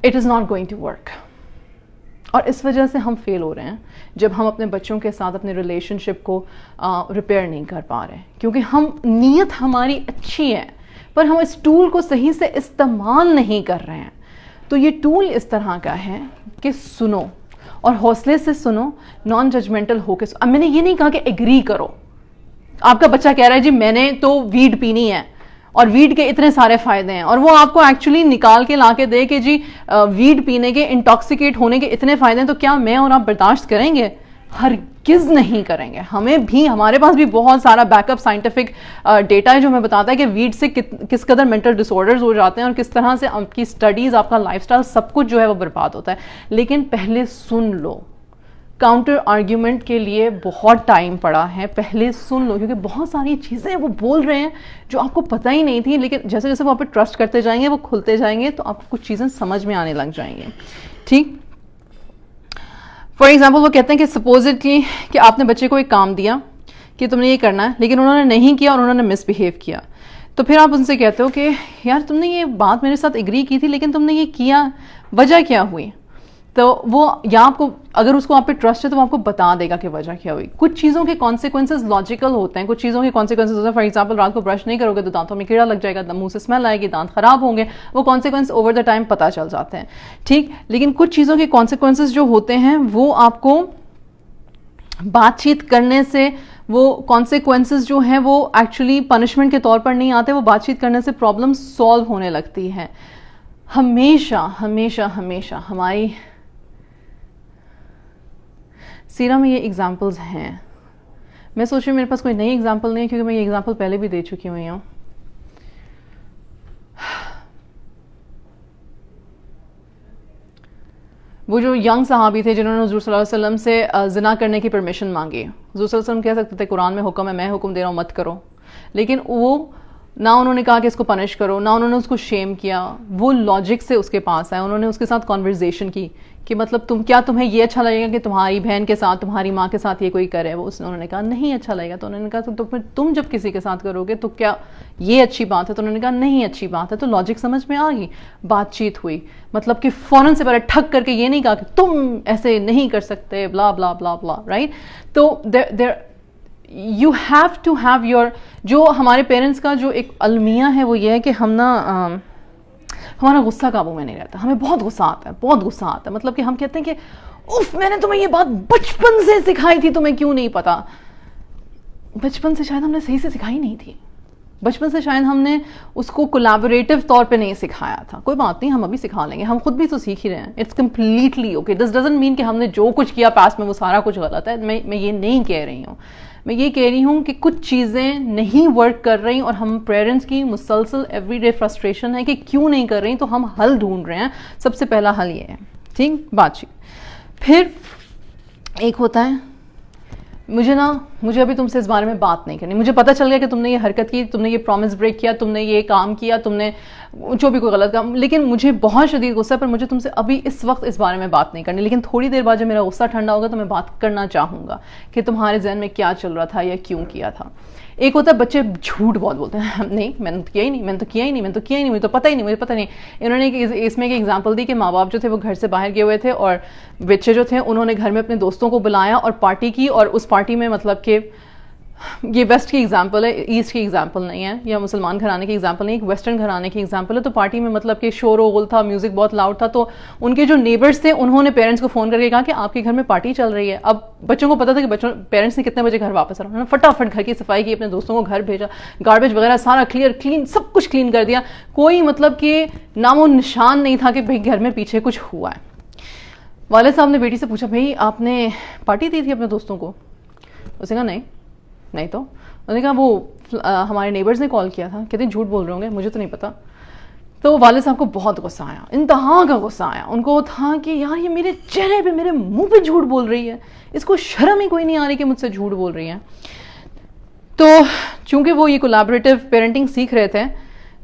[SPEAKER 1] it is not going to work. اور اس وجہ سے ہم فیل ہو رہے ہیں جب ہم اپنے بچوں کے ساتھ اپنے ریلیشن شپ کو ریپیئر نہیں کر پا رہے, کیونکہ ہم نیت ہماری اچھی ہے پر ہم اس ٹول کو صحیح سے استعمال نہیں کر رہے ہیں. تو یہ ٹول اس طرح کا ہے کہ سنو اور حوصلے سے سنو, نان ججمنٹل ہو کے. اب میں نے یہ نہیں کہا کہ ایگری کرو. آپ کا بچہ کہہ رہا ہے جی میں نے تو ویڈ پینی ہے اور ویڈ کے اتنے سارے فائدے ہیں, اور وہ آپ کو ایکچولی نکال کے لا کے دے کہ جی ویڈ پینے کے, انٹاکسیکیٹ ہونے کے اتنے فائدے ہیں, تو کیا میں اور آپ برداشت کریں گے؟ ہرگز نہیں کریں گے. ہمیں بھی, ہمارے پاس بھی بہت سارا بیک اپ سائنٹیفک ڈیٹا ہے جو ہمیں بتاتا ہے کہ ویڈ سے کس قدر مینٹل ڈس آرڈرز ہو جاتے ہیں اور کس طرح سے آپ کی اسٹڈیز, آپ کا لائف اسٹائل, سب کچھ جو ہے وہ برباد ہوتا ہے. لیکن پہلے سن لو. کاؤنٹر آرگیومنٹ کے لیے بہت ٹائم پڑا ہے, پہلے سن لو, کیونکہ بہت ساری چیزیں وہ بول رہے ہیں جو آپ کو پتہ ہی نہیں تھی, لیکن جیسے جیسے وہ آپ پہ ٹرسٹ کرتے جائیں گے, وہ کھلتے جائیں گے, تو آپ کو کچھ چیزیں سمجھ میں آنے لگ جائیں گے. ٹھیک, فار ایگزامپل وہ کہتے ہیں کہ سپوزٹلی کہ آپ نے بچے کو ایک کام دیا کہ تم نے یہ کرنا ہے, لیکن انہوں نے نہیں کیا اور انہوں نے مس بہیو کیا. تو پھر آپ ان سے کہتے ہو کہ یار تم نے یہ بات میرے ساتھ ایگری کی تھی لیکن تم نے یہ کیا, وجہ کیا ہوئی؟ تو وہ, یا آپ کو, اگر اس کو آپ پہ ٹرسٹ ہے تو وہ آپ کو بتا دے گا کہ وجہ کیا ہوئی. کچھ چیزوں کے کانسیکوینسز لاجیکل ہوتے ہیں, کچھ چیزوں کے کانسیکوینسز ہوتے ہیں. فار ایگزامپل رات کو برش نہیں کرو گے تو دانتوں میں کیڑا لگ جائے گا, منہ سے اسمیل آئے گی, دانت خراب ہوں گے. وہ کانسیکوینس اوور دا ٹائم پتہ چل جاتے ہیں. ٹھیک, لیکن کچھ چیزوں کے کانسیکوینسز جو ہوتے ہیں وہ آپ کو بات چیت کرنے سے, وہ کانسیکوینسز جو ہیں وہ ایکچولی پنشمنٹ کے طور پر نہیں آتے, وہ بات چیت کرنے سے پرابلم سالو ہونے لگتی ہے. ہمیشہ ہمیشہ ہمیشہ ہماری سیرہ میں یہ ایگزامپلز ہیں. میں سوچ رہی ہوں میرے پاس کوئی نئی ایگزامپل نہیں ہے, کیونکہ میں یہ ایگزامپل پہلے بھی دے چکی ہوئی ہوں. وہ جو ینگ صحابی تھے جنہوں نے حضور صلی اللہ علیہ وسلم سے زنا کرنے کی پرمیشن مانگی. حضور صلی اللہ علیہ وسلم کہہ سکتے تھے قرآن میں حکم ہے, میں حکم دے رہا ہوں مت کرو, لیکن وہ نہ انہوں نے کہا کہ اس کو پنش کرو, نہ انہوں نے اس کو شیم کیا. وہ لاجک سے اس کے پاس آئے, انہوں نے اس کے ساتھ کنورزیشن کی کہ مطلب تمہیں یہ اچھا لگے گا کہ تمہاری بہن کے ساتھ, تمہاری ماں کے ساتھ یہ کوئی کرے؟ انہوں نے کہا نہیں اچھا لگے گا. تو انہوں نے کہا تو تم جب کسی کے ساتھ کرو گے تو کیا یہ اچھی بات ہے؟ تو انہوں نے کہا نہیں اچھی بات ہے. تو لاجک سمجھ میں آ گئی, بات چیت ہوئی. مطلب کہ فوراً سے پہلے ٹھک کر کے یہ نہیں کہا کہ تم ایسے نہیں کر سکتے, بلا بلا بلا بلا, رائٹ. تو you have to have your, جو ہمارے پیرنٹس کا جو ایک المیہ ہے وہ یہ ہے کہ ہم نا ہمارا غصہ قابو میں نہیں رہتا, ہمیں بہت غصہ آتا ہے, بہت غصہ آتا ہے. مطلب کہ ہم کہتے ہیں کہ اف میں نے تمہیں یہ بات بچپن سے سکھائی تھی, تمہیں کیوں نہیں پتا؟ بچپن سے شاید ہم نے صحیح سے سکھائی نہیں تھی, بچپن سے شاید ہم نے اس کو کولیبوریٹو طور پہ نہیں سکھایا تھا. کوئی بات نہیں, ہم ابھی سکھا لیں گے, ہم خود بھی تو سیکھ ہی رہے ہیں. It's completely okay. This doesn't mean کہ ہم نے جو کچھ کیا پاسٹ میں وہ سارا کچھ غلط ہے. میں یہ نہیں کہہ رہی ہوں. میں یہ کہہ رہی ہوں کہ کچھ چیزیں نہیں ورک کر رہی اور ہم پیرنٹس کی مسلسل ایوری ڈے فرسٹریشن ہے کہ کیوں نہیں کر رہی, تو ہم حل ڈھونڈ رہے ہیں. سب سے پہلا حل یہ ہے, ٹھیک, بات چیت. پھر ایک ہوتا ہے مجھے ابھی تم سے اس بارے میں بات نہیں کرنی. مجھے پتہ چل گیا کہ تم نے یہ حرکت کی, تم نے یہ پرومس بریک کیا, تم نے یہ کام کیا, تم نے جو بھی کوئی غلط کام, لیکن مجھے بہت شدید غصہ ہے, پر مجھے تم سے ابھی اس وقت اس بارے میں بات نہیں کرنی. لیکن تھوڑی دیر بعد جب میرا غصہ ٹھنڈا ہوگا تو میں بات کرنا چاہوں گا کہ تمہارے ذہن میں کیا چل رہا تھا یا کیوں کیا تھا. ایک ہوتا ہے بچے جھوٹ بہت بولتے ہیں, نہیں میں نے تو کیا ہی نہیں, میں نے تو کیا ہی نہیں, میں نے تو کیا ہی نہیں, مجھے تو پتہ ہی نہیں, مجھے پتہ نہیں. انہوں نے اس میں ایک ایگزامپل دی کہ ماں باپ جو تھے وہ گھر سے باہر گئے ہوئے تھے اور بچے جو تھے انہوں نے گھر میں اپنے دوستوں کو بلایا اور پارٹی کی, اور اس پارٹی میں مطلب کہ یہ ویسٹ کی ایگزامپل ہے, ایسٹ کی ایگزامپل نہیں ہے, یا مسلمان گھرانے کی ایگزامپل نہیں, ایک ویسٹرن گھرانے کی ایگزامپل ہے. تو پارٹی میں مطلب کہ شور و غل تھا, میوزک بہت لاؤڈ تھا. تو ان کے جو نیبرز تھے انہوں نے پیرنٹس کو فون کر کے کہا کہ آپ کے گھر میں پارٹی چل رہی ہے. اب بچوں کو پتا تھا کہ پیرنٹس نے کتنے بجے گھر واپس آنا, انہوں نے فٹافٹ گھر کی صفائی کی, اپنے دوستوں کو گھر بھیجا, گاربیج وغیرہ سارا کلین, سب کچھ کلین کر دیا. کوئی مطلب کہ نام و نشان نہیں تھا کہ بھائی گھر میں پیچھے کچھ ہوا ہے. والد صاحب نے بیٹی سے پوچھا بھائی آپ نے پارٹی دی تھی اپنے دوستوں کو؟ اس نے کہا نہیں. تو انہوں نے کہا وہ ہمارے نیبرز نے کال کیا تھا, کہتے ہیں جھوٹ بول رہے ہوں گے, مجھے تو نہیں پتا. تو والد صاحب کو بہت غصہ آیا, انتہا کا غصہ آیا. ان کو تھا کہ یار یہ میرے چہرے پہ, میرے منہ پہ جھوٹ بول رہی ہے, اس کو شرم ہی کوئی نہیں آ رہی کہ مجھ سے جھوٹ بول رہی ہے. تو چونکہ وہ یہ کولیبریٹو پیرنٹنگ سیکھ رہے تھے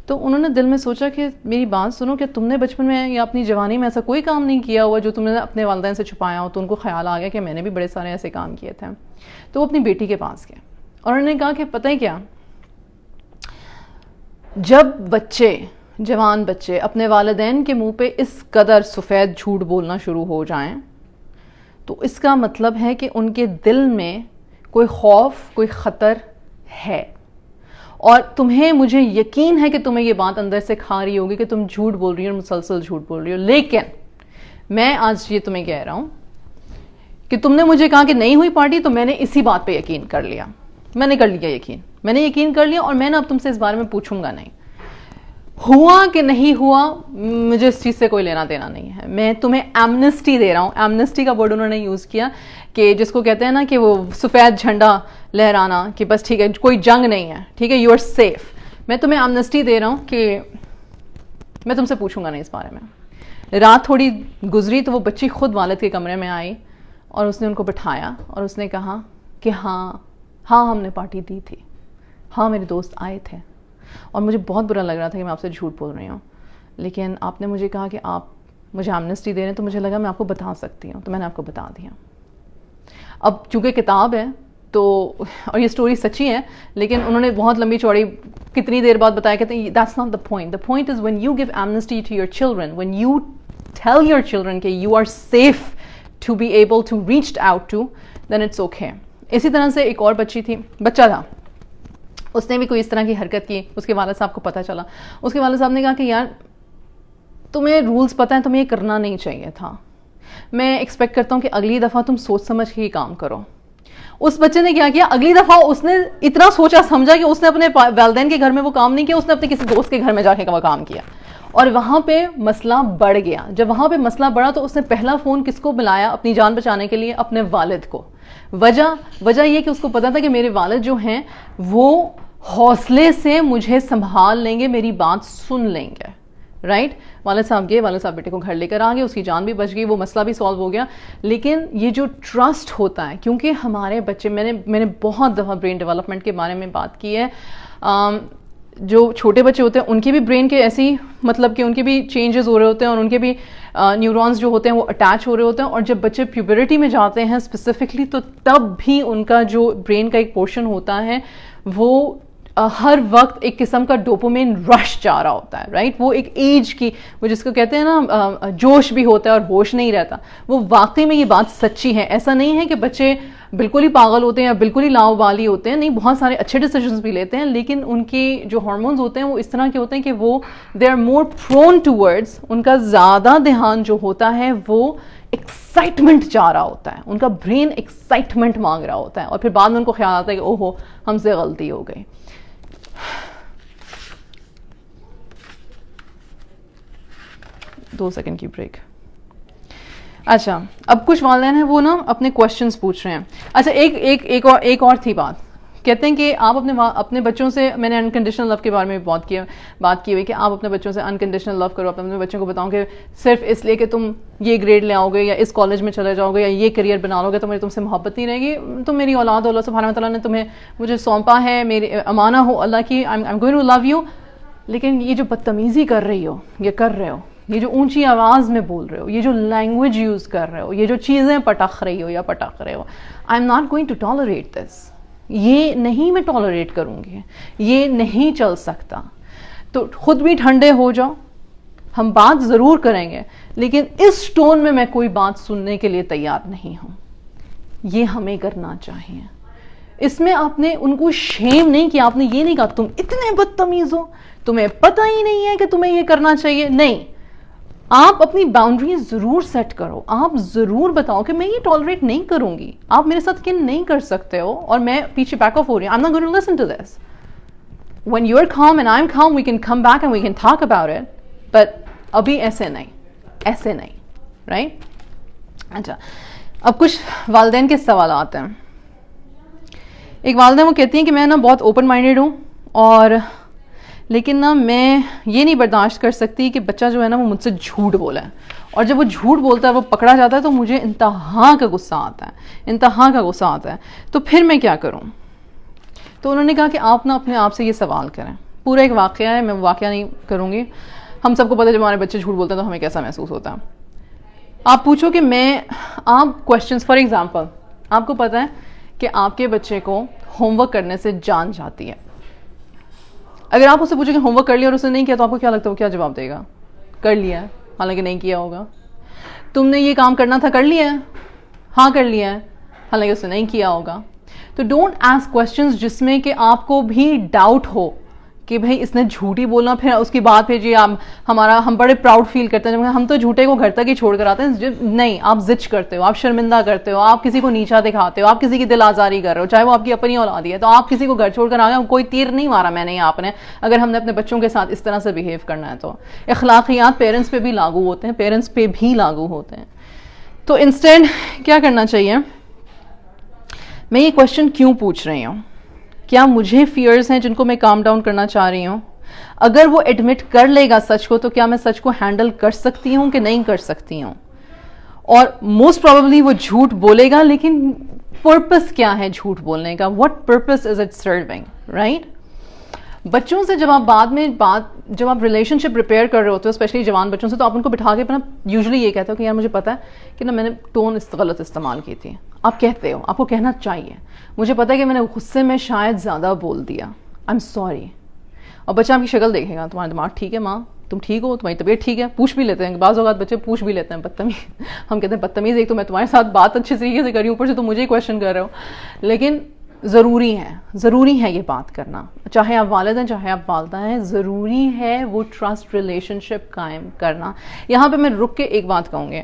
[SPEAKER 1] تو انہوں نے دل میں سوچا کہ میری بات سنو, کہ تم نے بچپن میں یا اپنی جوانی میں ایسا کوئی کام نہیں کیا ہوا جو تم نے اپنے والدین سے چھپایا ہو. تو ان کو خیال آ گیا کہ میں نے بھی بڑے سارے ایسے کام کیے تھے. تو وہ اپنی بیٹی کے پاس گئے اور انہوں نے کہا کہ پتہ ہی کیا, جب بچے، جوان بچے اپنے والدین کے منہ پہ اس قدر سفید جھوٹ بولنا شروع ہو جائیں تو اس کا مطلب ہے کہ ان کے دل میں کوئی خوف، کوئی خطر ہے، اور تمہیں، مجھے یقین ہے کہ تمہیں یہ بات اندر سے کھا رہی ہوگی کہ تم جھوٹ بول رہی ہو، مسلسل جھوٹ بول رہی ہو. لیکن میں آج یہ تمہیں کہہ رہا ہوں کہ تم نے مجھے کہا کہ نہیں ہوئی پارٹی، تو میں نے اسی بات پہ یقین کر لیا. میں نے کر لیا یقین، میں نے یقین کر لیا، اور میں اب تم سے اس بارے میں پوچھوں گا نہیں. ہوا کہ نہیں ہوا مجھے اس چیز سے کوئی لینا دینا نہیں ہے. میں تمہیں ایمنسٹی دے رہا ہوں. ایمنسٹی کا ورڈ انہوں نے یوز کیا کہ جس کو کہتے ہیں نا کہ وہ سفید جھنڈا لہرانا، کہ بس ٹھیک ہے کوئی جنگ نہیں ہے، ٹھیک ہے یو آر سیف. میں تمہیں ایمنسٹی دے رہا ہوں کہ میں تم سے پوچھوں گا نہیں اس بارے میں. رات تھوڑی گزری تو وہ بچی خود والد کے کمرے میں آئی اور اس نے ان کو بٹھایا اور اس نے کہا کہ ہاں ہم نے پارٹی دی تھی، ہاں میرے دوست آئے تھے، اور مجھے بہت برا لگ رہا تھا کہ میں آپ سے جھوٹ بول رہی ہوں، لیکن آپ نے مجھے کہا کہ آپ مجھے ایمنسٹی دے رہے ہیں تو مجھے لگا میں آپ کو بتا سکتی ہوں، تو میں نے آپ کو بتا دیا. اب چونکہ کتاب ہے تو، اور یہ سٹوری سچی ہے، لیکن انہوں نے بہت لمبی چوڑی کتنی دیر بعد بتایا. کہتے ہیں that's not the point. The point is when you give amnesty to your children, when you tell your children کہ you are safe to be able to reach out to, then it's okay. اسی طرح سے ایک اور بچہ تھا، اس نے بھی کوئی اس طرح کی حرکت کی. اس کے والد صاحب کو پتہ چلا. اس کے والد صاحب نے کہا کہ یار تمہیں رولز پتہ ہیں، تمہیں یہ کرنا نہیں چاہیے تھا، میں ایکسپیکٹ کرتا ہوں کہ اگلی دفعہ تم سوچ سمجھ کے یہ کام کرو. اس بچے نے کیا کیا، اگلی دفعہ اس نے اتنا سوچا سمجھا کہ اس نے اپنے والدین کے گھر میں وہ کام نہیں کیا، اس نے اپنے کسی دوست کے گھر میں جا کے وہ کام کیا، اور وہاں پہ مسئلہ بڑھ گیا. جب وہاں پہ مسئلہ بڑھا تو اس نے پہلا فون کس کو ملایا اپنی جان بچانے کے لیے؟ اپنے والد کو. وجہ یہ کہ اس کو پتا تھا کہ میرے والد جو ہیں وہ حوصلے سے مجھے سنبھال لیں گے، میری بات سن لیں گے. رائٹ. والد صاحب گئے، والد صاحب بیٹے کو گھر لے کر آ گئے، اس کی جان بھی بچ گئی، وہ مسئلہ بھی سالو ہو گیا. لیکن یہ جو ٹرسٹ ہوتا ہے، کیونکہ ہمارے بچے، میں نے بہت دفعہ برین ڈیولپمنٹ کے بارے میں بات کی ہے، جو چھوٹے بچے ہوتے ہیں ان کے بھی برین کے ایسی، مطلب کہ ان کے بھی چینجز ہو رہے ہوتے ہیں، اور ان کے بھی نیورونز جو ہوتے ہیں وہ اٹیچ ہو رہے ہوتے ہیں. اور جب بچے پیوبرٹی میں جاتے ہیں اسپیسیفکلی، تو تب بھی ان کا جو برین کا ایک پورشن ہوتا ہے وہ ہر وقت ایک قسم کا ڈوپامین رش جا رہا ہوتا ہے. رائٹ. وہ ایک ایج کی، وہ جس کو کہتے ہیں نا جوش بھی ہوتا ہے اور ہوش نہیں رہتا. وہ واقعی میں یہ بات سچی ہے. ایسا نہیں ہے کہ بچے بالکل ہی پاگل ہوتے ہیں یا بالکل ہی لاؤبالی ہوتے ہیں، نہیں، بہت سارے اچھے ڈیسیجنز بھی لیتے ہیں، لیکن ان کی جو ہارمونز ہوتے ہیں وہ اس طرح کے ہوتے ہیں کہ وہ they are more prone towards, ان کا زیادہ دھیان جو ہوتا ہے وہ ایکسائٹمنٹ جا رہا ہوتا ہے، ان کا برین ایکسائٹمنٹ مانگ رہا ہوتا ہے، اور پھر بعد میں ان کو خیال آتا ہے کہ اوہو ہم سے غلطی ہو گئی. 2 سیکنڈ کی بریک. اچھا، اب کچھ والدین ہیں وہ نا اپنے کوشچنز پوچھ رہے ہیں. اچھا، ایک اور تھی بات. کہتے ہیں کہ آپ اپنے بچوں سے، میں نے انکنڈیشنل لو کے بارے میں بات کی ہوئی کہ آپ اپنے بچوں سے انکنڈیشنل لو کرو. اپنے بچوں کو بتاؤں کہ صرف اس لیے کہ تم یہ گریڈ لے آؤ گے یا اس کالج میں چلے جاؤ گے یا یہ کریئر بنا لو گے تو میری تم سے محبت نہیں رہے گی. تم میری اولاد ہو، اللہ سبحانہ و تعالیٰ نے تمہیں مجھے سونپا ہے، میری امانہ ہو اللہ کی، I am going to love you. لیکن یہ جو بدتمیزی کر رہی ہو، یہ کر رہے ہو، یہ جو اونچی آواز میں بول رہے ہو، یہ جو لینگویج یوز کر رہے ہو، یہ جو چیزیں پٹخ رہی ہو یا پٹخ رہے ہو، I am not going to tolerate this. یہ نہیں میں ٹالریٹ کروں گی، یہ نہیں چل سکتا. تو خود بھی ٹھنڈے ہو جاؤ. ہم بات ضرور کریں گے لیکن اس ٹون میں کوئی بات سننے کے لیے تیار نہیں ہوں. یہ ہمیں کرنا چاہیے. اس میں آپ نے ان کو شیم نہیں کیا، آپ نے یہ نہیں کہا تم اتنے بدتمیز ہو، تمہیں پتہ ہی نہیں ہے کہ تمہیں یہ کرنا چاہیے. نہیں، آپ اپنی باؤنڈریز ضرور سیٹ کرو. آپ ضرور بتاؤ کہ میں یہ ٹالریٹ نہیں کروں گی، آپ میرے ساتھ یہ نہیں کر سکتے ہو اور میں پیچھے بیک آف ہو رہی ہوں. I'm not going to listen to this. When you're calm and I'm calm, we can come back and we can talk about it. But ابھی ایسے نہیں. Right? اچھا، اب کچھ والدین کے سوالات ہیں. ایک والدہ وہ کہتی ہیں کہ میں نا بہت اوپن مائنڈیڈ ہوں، اور لیکن نا میں یہ نہیں برداشت کر سکتی کہ بچہ جو ہے نا وہ مجھ سے جھوٹ بولا ہے، اور جب وہ جھوٹ بولتا ہے، وہ پکڑا جاتا ہے تو مجھے انتہا کا غصہ آتا ہے. تو پھر میں کیا کروں؟ تو انہوں نے کہا کہ آپ نا اپنے آپ سے یہ سوال کریں. پورا ایک واقعہ ہے، میں واقعہ نہیں کروں گی. ہم سب کو پتہ ہے جب ہمارے بچے جھوٹ بولتے ہیں تو ہمیں کیسا محسوس ہوتا ہے. آپ پوچھو کہ آپ کوشچنس، فار ایگزامپل آپ کو پتہ ہے کہ آپ کے بچے کو ہوم ورک کرنے سے جان جاتی ہے، اگر آپ اسے پوچھیں کہ ہوم ورک کر لیا اور اس نے نہیں کیا تو آپ کو کیا لگتا ہے وہ کیا جواب دے گا؟ کر لیا ہے، حالانکہ نہیں کیا ہوگا. تم نے یہ کام کرنا تھا، کر لیا ہے؟ ہاں کر لیا ہے، حالانکہ اس نے نہیں کیا ہوگا. تو ڈونٹ آسک کوشچنز جس میں کہ آپ کو بھی ڈاؤٹ ہو کہ بھائی اس نے جھوٹ ہی بولنا، پھر اس کی بات پہ جی ہم بڑے پراؤڈ فیل کرتے ہیں جب ہم تو جھوٹے کو گھر تک ہی چھوڑ کر آتے ہیں. نہیں، آپ زج کرتے ہو، آپ شرمندہ کرتے ہو، آپ کسی کو نیچا دکھاتے ہو، آپ کسی کی دل آزاری کر رہے ہو، چاہے وہ آپ کی اپنی اولاد ہے. تو آپ کسی کو گھر چھوڑ کر آ گئے، کوئی تیر نہیں مارا میں نے یا آپ نے. اگر ہم نے اپنے بچوں کے ساتھ اس طرح سے بہیو کرنا ہے تو اخلاقیات پیرنٹس پہ بھی لاگو ہوتے ہیں، پیرنٹس پہ بھی لاگو ہوتے ہیں. تو انسٹینڈ کیا کرنا چاہیے؟ میں یہ کوشچن کیوں پوچھ رہی ہوں؟ کیا مجھے فیئرز ہیں جن کو میں کام ڈاؤن کرنا چاہ رہی ہوں؟ اگر وہ ایڈمٹ کر لے گا سچ کو تو کیا میں سچ کو ہینڈل کر سکتی ہوں کہ نہیں کر سکتی ہوں؟ اور موسٹ پروبیبلی وہ جھوٹ بولے گا، لیکن پرپس کیا ہے جھوٹ بولنے کا؟ What purpose is it serving, right? بچوں سے جب آپ ریلیشن شپ ریپیئر کر رہے ہوتے ہو، اسپیشلی جوان بچوں سے، تو آپ ان کو بٹھا کے یوزلی یہ کہتے ہو کہ یار مجھے پتا ہے کہ میں نے ٹون غلط استعمال کی تھی. آپ کہتے ہو، آپ کو کہنا چاہیے مجھے پتا ہے کہ میں نے غصے میں شاید زیادہ بول دیا، آئی ایم سوری. اور بچہ آپ کی شکل دیکھے گا، تمہارا دماغ ٹھیک ہے ماں، تم ٹھیک ہو، تمہاری طبیعت ٹھیک ہے، پوچھ بھی لیتے ہیں. بعض اوقات بچے پوچھ بھی لیتے ہیں، بدتمیز. ہم کہتے ہیں بدتمیز، ایک تو میں تمہارے ساتھ بات اچھے طریقے سے کر رہی ہوں، اوپر سے تم مجھے کویشچن کر رہے ہو. لیکن ضروری ہے یہ بات کرنا، چاہے آپ والد ہیں چاہے آپ والدہ ہیں، ضروری ہے وہ ٹرسٹ ریلیشن شپ قائم کرنا. یہاں پہ میں رک کے ایک بات کہوں گی،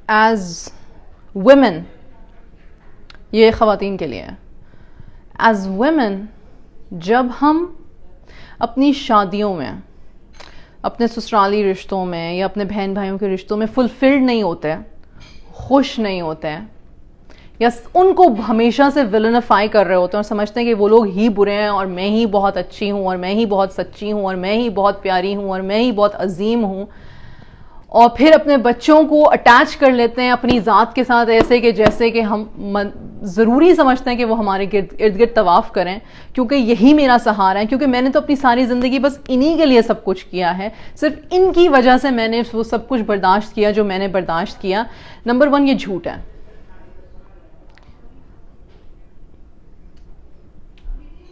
[SPEAKER 1] ایز ویمن، یہ خواتین کے لیے ہے، ایز ویمن جب ہم اپنی شادیوں میں، اپنے سسرالی رشتوں میں یا اپنے بہن بھائیوں کے رشتوں میں فلفلڈ نہیں ہوتے، خوش نہیں ہوتے ہیں، یا ان کو ہمیشہ سے ولنفائی کر رہے ہوتے ہیں اور سمجھتے ہیں کہ وہ لوگ ہی برے ہیں اور میں ہی بہت اچھی ہوں اور میں ہی بہت سچی ہوں اور میں ہی بہت پیاری ہوں اور میں ہی بہت عظیم ہوں، اور پھر اپنے بچوں کو اٹیچ کر لیتے ہیں اپنی ذات کے ساتھ ایسے کہ جیسے کہ ہم ضروری سمجھتے ہیں کہ وہ ہمارے ارد گرد طواف کریں، کیونکہ یہی میرا سہارا ہے، کیونکہ میں نے تو اپنی ساری زندگی بس انہی کے لیے سب کچھ کیا ہے، صرف ان کی وجہ سے میں نے وہ سب کچھ برداشت کیا جو میں نے برداشت کیا. نمبر 1 یہ جھوٹ ہے.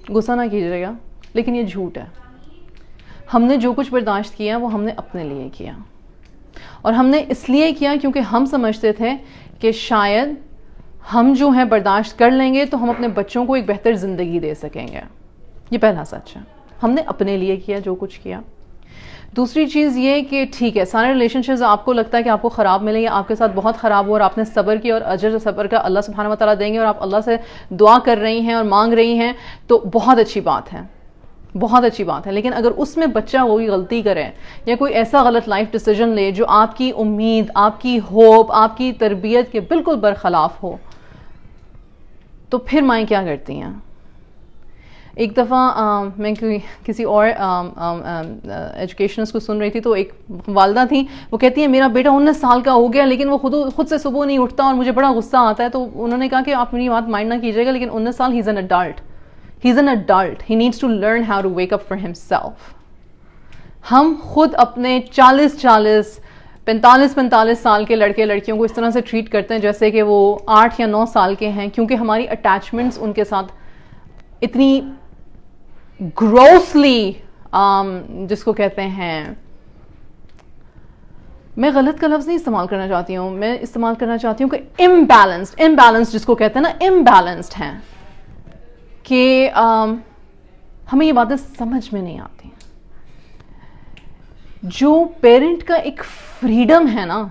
[SPEAKER 1] غصہ نہ کیجیے گا، لیکن یہ جھوٹ ہے. ہم نے جو کچھ برداشت کیا وہ ہم نے اپنے لیے کیا، اور ہم نے اس لیے کیا کیونکہ ہم سمجھتے تھے کہ شاید ہم جو ہیں برداشت کر لیں گے تو ہم اپنے بچوں کو ایک بہتر زندگی دے سکیں گے. یہ پہلا سچ ہے، ہم نے اپنے لیے کیا جو کچھ کیا. دوسری چیز یہ کہ ٹھیک ہے سارے ریلیشن شپس آپ کو لگتا ہے کہ آپ کو خراب ملیں یا آپ کے ساتھ بہت خراب ہو اور آپ نے صبر کیا اور اجر صبر کا اللہ سبحانہ و تعالیٰ دیں گے اور آپ اللہ سے دعا کر رہی ہیں اور مانگ رہی ہیں، تو بہت اچھی بات ہے، بہت اچھی بات ہے. لیکن اگر اس میں بچہ کوئی غلطی کرے یا کوئی ایسا غلط لائف ڈیسیجن لے جو آپ کی امید، آپ کی ہوپ، آپ کی تربیت کے بالکل برخلاف ہو، تو پھر مائیں کیا کرتی ہیں؟ ایک دفعہ میں کسی اور ایجوکیشنس کو سن رہی تھی، تو ایک والدہ تھیں، وہ کہتی ہیں میرا بیٹا 19 سال کا ہو گیا لیکن وہ خود سے صبح نہیں اٹھتا اور مجھے بڑا غصہ آتا ہے. تو انہوں نے کہا کہ آپ میری بات مائنڈ نہ کیجیے گا، لیکن 19 سال he's an adult. He needs to learn how to wake up for himself. ہم خود اپنے 45 سال کے لڑکے لڑکیوں کو اس طرح سے ٹریٹ کرتے ہیں جیسے کہ وہ 8 یا 9 سال کے ہیں، کیونکہ ہماری اٹیچمنٹس ان کے ساتھ اتنی گروسلی جس کو کہتے ہیں، میں غلط کا لفظ نہیں استعمال کرنا چاہتی ہوں، میں استعمال کرنا چاہتی ہوں کہ امبیلنسڈ جس کو کہتے ہیں نا، امبیلنسڈ ہیں، کہ ہمیں یہ باتیں سمجھ میں نہیں آتی. جو پیرنٹ کا ایک فریڈم ہے نا،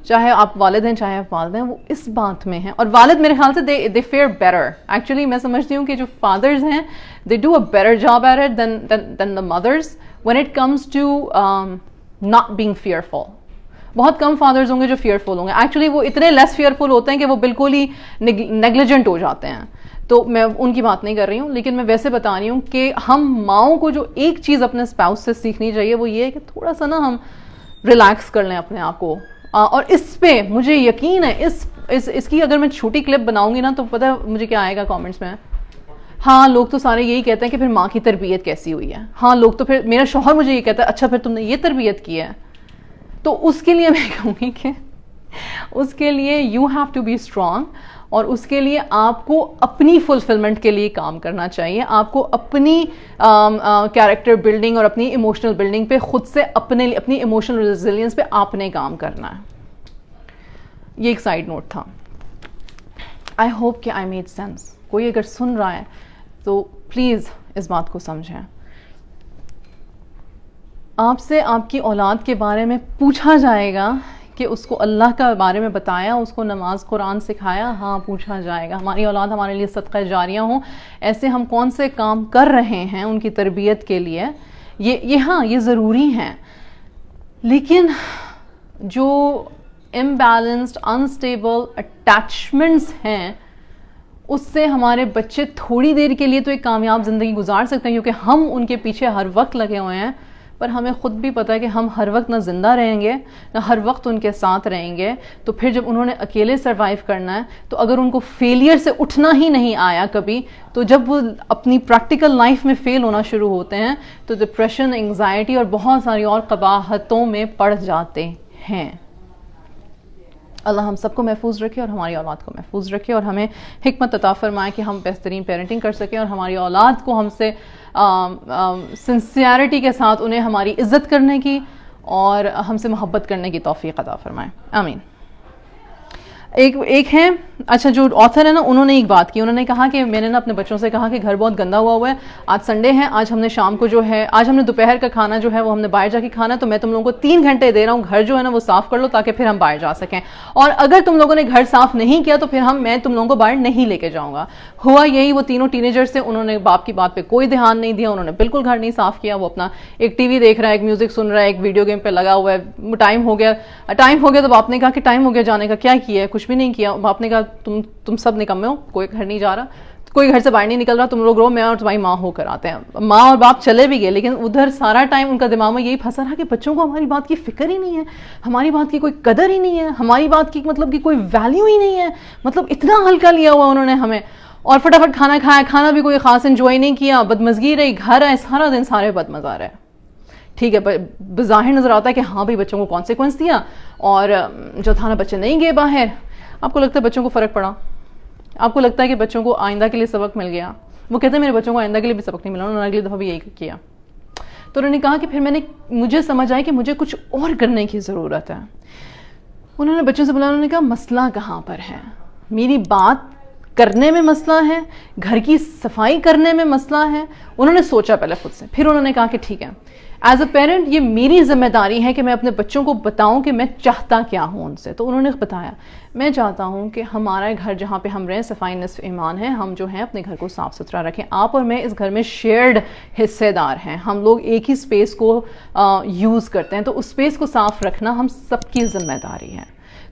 [SPEAKER 1] چاہے آپ والد ہیں چاہے آپ والد ہیں، وہ اس بات میں ہے. اور والد میرے خیال سے they fare better. Actually میں سمجھتی ہوں کہ جو فادرز ہیں they do a better job at it than the mothers when it comes to not being fearful. بہت کم فادرز ہوں گے جو فیئرفل ہوں گے. ایکچولی وہ اتنے لیس فیئرفل ہوتے ہیں کہ وہ بالکل ہی نیگلیجنٹ ہو جاتے ہیں. تو میں ان کی بات نہیں کر رہی ہوں، لیکن میں ویسے بتا رہی ہوں کہ ہم ماؤں کو جو ایک چیز اپنے اسپاؤس سے سیکھنی چاہیے وہ یہ ہے کہ تھوڑا سا نا ہم ریلیکس کر لیں اپنے آپ کو. اور اس پہ مجھے یقین ہے اس کی اگر میں چھوٹی کلپ بناؤں گی نا تو پتہ ہے مجھے کیا آئے گا کامنٹس میں. ہاں لوگ تو سارے یہی کہتے ہیں کہ پھر ماں کی تربیت کیسی ہوئی ہے. ہاں لوگ تو پھر میرا شوہر مجھے یہ کہتا ہے اچھا پھر تم نے یہ تربیت کی ہے. تو اس کے لیے میں کہوں گی کہ اس کے لیے you have to be strong, اور اس کے لیے آپ کو اپنی فلفلمنٹ کے لیے کام کرنا چاہیے. آپ کو اپنی کیریکٹر بلڈنگ اور اپنی ایموشنل بلڈنگ پہ خود سے اپنے اپنی ایموشنل ریزیلینس پہ آپ نے کام کرنا ہے. یہ ایک سائڈ نوٹ تھا. آئی ہوپ کہ آئی میڈ سینس. کوئی اگر سن رہا ہے تو پلیز اس بات کو سمجھیں. آپ سے آپ کی اولاد کے بارے میں پوچھا جائے گا کہ اس کو اللہ کا بارے میں بتایا, اس کو نماز قرآن سکھایا, ہاں پوچھا جائے گا. ہماری اولاد ہمارے لیے صدقہ جاریہ ہوں, ایسے ہم کون سے کام کر رہے ہیں ان کی تربیت کے لیے, یہ ہاں یہ ضروری ہیں. لیکن جو امبیلنسڈ انسٹیبل اٹیچمنٹس ہیں اس سے ہمارے بچے تھوڑی دیر کے لیے تو ایک کامیاب زندگی گزار سکتے ہیں, کیونکہ ہم ان کے پیچھے ہر وقت لگے ہوئے ہیں, پر ہمیں خود بھی پتہ ہے کہ ہم ہر وقت نہ زندہ رہیں گے نہ ہر وقت ان کے ساتھ رہیں گے. تو پھر جب انہوں نے اکیلے سروائیو کرنا ہے, تو اگر ان کو فیلئر سے اٹھنا ہی نہیں آیا کبھی, تو جب وہ اپنی پریکٹیکل لائف میں فیل ہونا شروع ہوتے ہیں تو ڈپریشن, انگزائٹی اور بہت ساری اور قباحتوں میں پڑ جاتے ہیں. اللہ ہم سب کو محفوظ رکھے اور ہماری اولاد کو محفوظ رکھے, اور ہمیں حکمت عطا فرمائے کہ ہم بہترین پیرنٹنگ کر سکیں, اور ہماری اولاد کو ہم سے سنسیئرٹی کے ساتھ انہیں ہماری عزت کرنے کی اور ہم سے محبت کرنے کی توفیق عطا فرمائے. آمین. ایک ہے, اچھا جو آتھر ہے نا, انہوں نے ایک بات کی. انہوں نے کہا کہ میں نے نا اپنے بچوں سے کہا کہ گھر بہت گندا ہوا ہے, آج سنڈے ہے, آج ہم نے شام کو جو ہے, آج ہم نے دوپہر کا کھانا جو ہے وہ ہم نے باہر جا کے کھانا, تو میں تم لوگوں کو 3 گھنٹے دے رہا ہوں, گھر جو ہے نا وہ صاف کر لو تاکہ پھر ہم باہر جا سکیں, اور اگر تم لوگوں نے گھر صاف نہیں کیا تو پھر میں تم لوگوں کو باہر نہیں لے کے جاؤں گا. ہوا یہی, وہ تینوں ٹینیجرز تھے, انہوں نے باپ کی بات پہ کوئی دھیان نہیں دیا, انہوں نے بالکل گھر نہیں صاف کیا, وہ اپنا ایک ٹی وی دیکھ رہا ہے, ایک میوزک سن رہا ہے, ایک ویڈیو گیم پہ لگا ہوا ہے. ٹائم ہو گیا تو باپ نے کہا کہ ٹائم ہو گیا جانے کا, کیا کیا ہے, کچھ بھی نہیں کیا. باپ نے کہا تم سب نکمے ہو, کوئی گھر نہیں جا رہا, کوئی گھر سے باہر نہیں نکل رہا, تم لوگ رہو, میں اور تمہاری ماں ہو کر آتے ہیں. ماں اور باپ چلے بھی گئے, لیکن ادھر سارا ٹائم ان کا دماغ میں یہی پھنسا رہا کہ بچوں کو ہماری بات کی فکر ہی نہیں ہے, ہماری بات کی کوئی قدر ہی نہیں ہے, ہماری بات کی مطلب کہ کوئی ویلیو ہی نہیں ہے, مطلب اتنا ہلکا لیا ہوا انہوں نے ہمیں. اور فٹافٹ کھانا کھایا, کھانا بھی کوئی خاص انجوائے نہیں کیا, بدمزگی رہی, گھر آئے سارا دن سارے بدمزہ رہے. ٹھیک ہے, بظاہر نظر آتا ہے کہ ہاں بھائی بچوں کو کانسیکوینس دیا, اور جو تھا نا بچے نہیں گئے باہر. آپ کو لگتا ہے بچوں کو فرق پڑا؟ آپ کو لگتا ہے کہ بچوں کو آئندہ کے لیے سبق مل گیا؟ وہ کہتے ہیں میرے بچوں کو آئندہ کے لیے بھی سبق نہیں ملا, انہوں نے اگلی دفعہ بھی یہی کیا. تو انہوں نے کہا کہ پھر مجھے سمجھ آئی کہ مجھے کچھ اور کرنے کی ضرورت ہے. انہوں نے بچوں سے بولا, انہوں نے کہا مسئلہ کہاں پر ہے؟ میری بات کرنے میں مسئلہ ہے, گھر کی صفائی کرنے میں مسئلہ ہے. انہوں نے سوچا پہلے خود سے, پھر انہوں نے کہا کہ ٹھیک ہے, ایز اے پیرنٹ یہ میری ذمہ داری ہے کہ میں اپنے بچوں کو بتاؤں کہ میں چاہتا کیا ہوں ان سے. تو انہوں نے بتایا, میں چاہتا ہوں کہ ہمارا گھر جہاں پہ ہم رہیں, صفائی نصف ایمان ہے, ہم جو ہیں اپنے گھر کو صاف ستھرا رکھیں. آپ اور میں اس گھر میں شیئرڈ حصے دار ہیں, ہم لوگ ایک ہی اسپیس کو یوز کرتے ہیں, تو اس اسپیس کو صاف رکھنا ہم سب کی ذمہ داری ہے.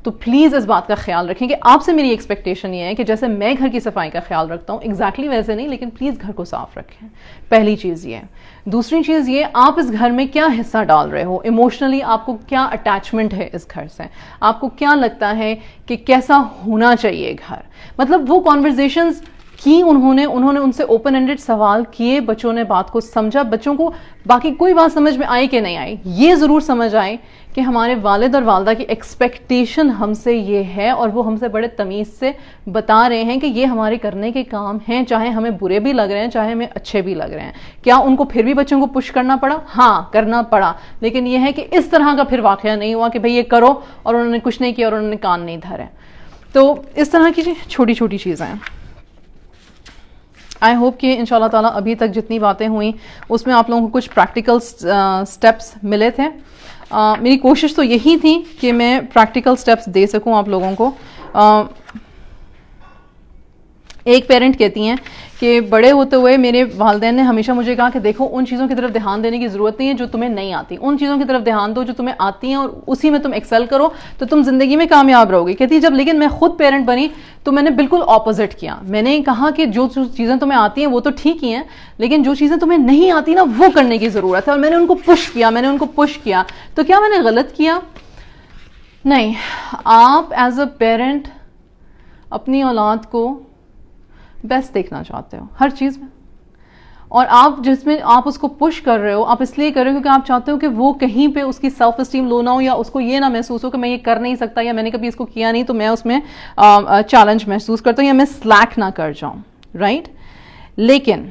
[SPEAKER 1] تو پلیز اس بات کا خیال رکھیں کہ آپ سے میری ایکسپیکٹیشن یہ ہے کہ جیسے میں گھر کی صفائی کا خیال رکھتا ہوں, ایگزیکٹلی ویسے نہیں, لیکن پلیز گھر کو صاف رکھیں. پہلی چیز یہ. دوسری چیز یہ, آپ اس گھر میں کیا حصہ ڈال رہے ہو ایموشنلی, آپ کو کیا اٹیچمنٹ ہے اس گھر سے, آپ کو کیا لگتا ہے کہ کیسا ہونا چاہیے گھر. مطلب وہ کانورزیشنز کی انہوں نے ان سے اوپن اینڈڈ سوال کیے, بچوں نے بات کو سمجھا. بچوں کو باقی کوئی بات سمجھ میں آئی کہ نہیں آئی, یہ ضرور سمجھ آئے کہ ہمارے والد اور والدہ کی ایکسپیکٹیشن ہم سے یہ ہے, اور وہ ہم سے بڑے تمیز سے بتا رہے ہیں کہ یہ ہمارے کرنے کے کام ہیں, چاہے ہمیں برے بھی لگ رہے ہیں, چاہے ہمیں اچھے بھی لگ رہے ہیں. کیا ان کو پھر بھی بچوں کو پش کرنا پڑا؟ ہاں کرنا پڑا, لیکن یہ ہے کہ اس طرح کا پھر واقعہ نہیں ہوا کہ بھئی یہ کرو اور انہوں نے کچھ نہیں کیا اور انہوں نے کان نہیں دھرے. تو اس طرح کی چھوٹی چھوٹی چیزیں ہیں. آئی ہوپ کہ انشاءاللہ تعالیٰ ابھی تک جتنی باتیں ہوئیں اس میں آپ لوگوں کو کچھ پریکٹیکل سٹیپس ملے تھے. میری کوشش تو یہی تھی کہ میں پریکٹیکل سٹیپس دے سکوں آپ لوگوں کو. ایک پیرنٹ کہتی ہیں کہ بڑے ہوتے ہوئے میرے والدین نے ہمیشہ مجھے کہا کہ دیکھو ان چیزوں کی طرف دھیان دینے کی ضرورت نہیں ہے جو تمہیں نہیں آتی, ان چیزوں کی طرف دھیان دو جو تمہیں آتی ہیں اور اسی میں تم ایکسل کرو تو تم زندگی میں کامیاب رہو گی. کہتی جب لیکن میں خود پیرنٹ بنی تو میں نے بالکل اپوزٹ کیا. میں نے کہا کہ جو چیزیں تمہیں آتی ہیں وہ تو ٹھیک ہی ہیں, لیکن جو چیزیں تمہیں نہیں آتی نا وہ کرنے کی ضرورت ہے. اور میں نے ان کو پش کیا. تو کیا میں نے غلط کیا؟ نہیں. آپ ایز اے پیرنٹ اپنی اولاد کو بیسٹ دیکھنا چاہتے ہو ہر چیز میں, اور آپ جس میں آپ اس کو پش کر رہے ہو, آپ اس لیے کر رہے ہو کیونکہ آپ چاہتے ہو کہ وہ کہیں پہ اس کی سیلف اسٹیم لو نہ ہو, یا اس کو یہ نہ محسوس ہو کہ میں یہ کر نہیں سکتا, یا میں نے کبھی اس کو کیا نہیں تو میں اس میں چیلنج محسوس کرتا ہوں, یا میں سلیک نہ کر جاؤں, رائٹ. لیکن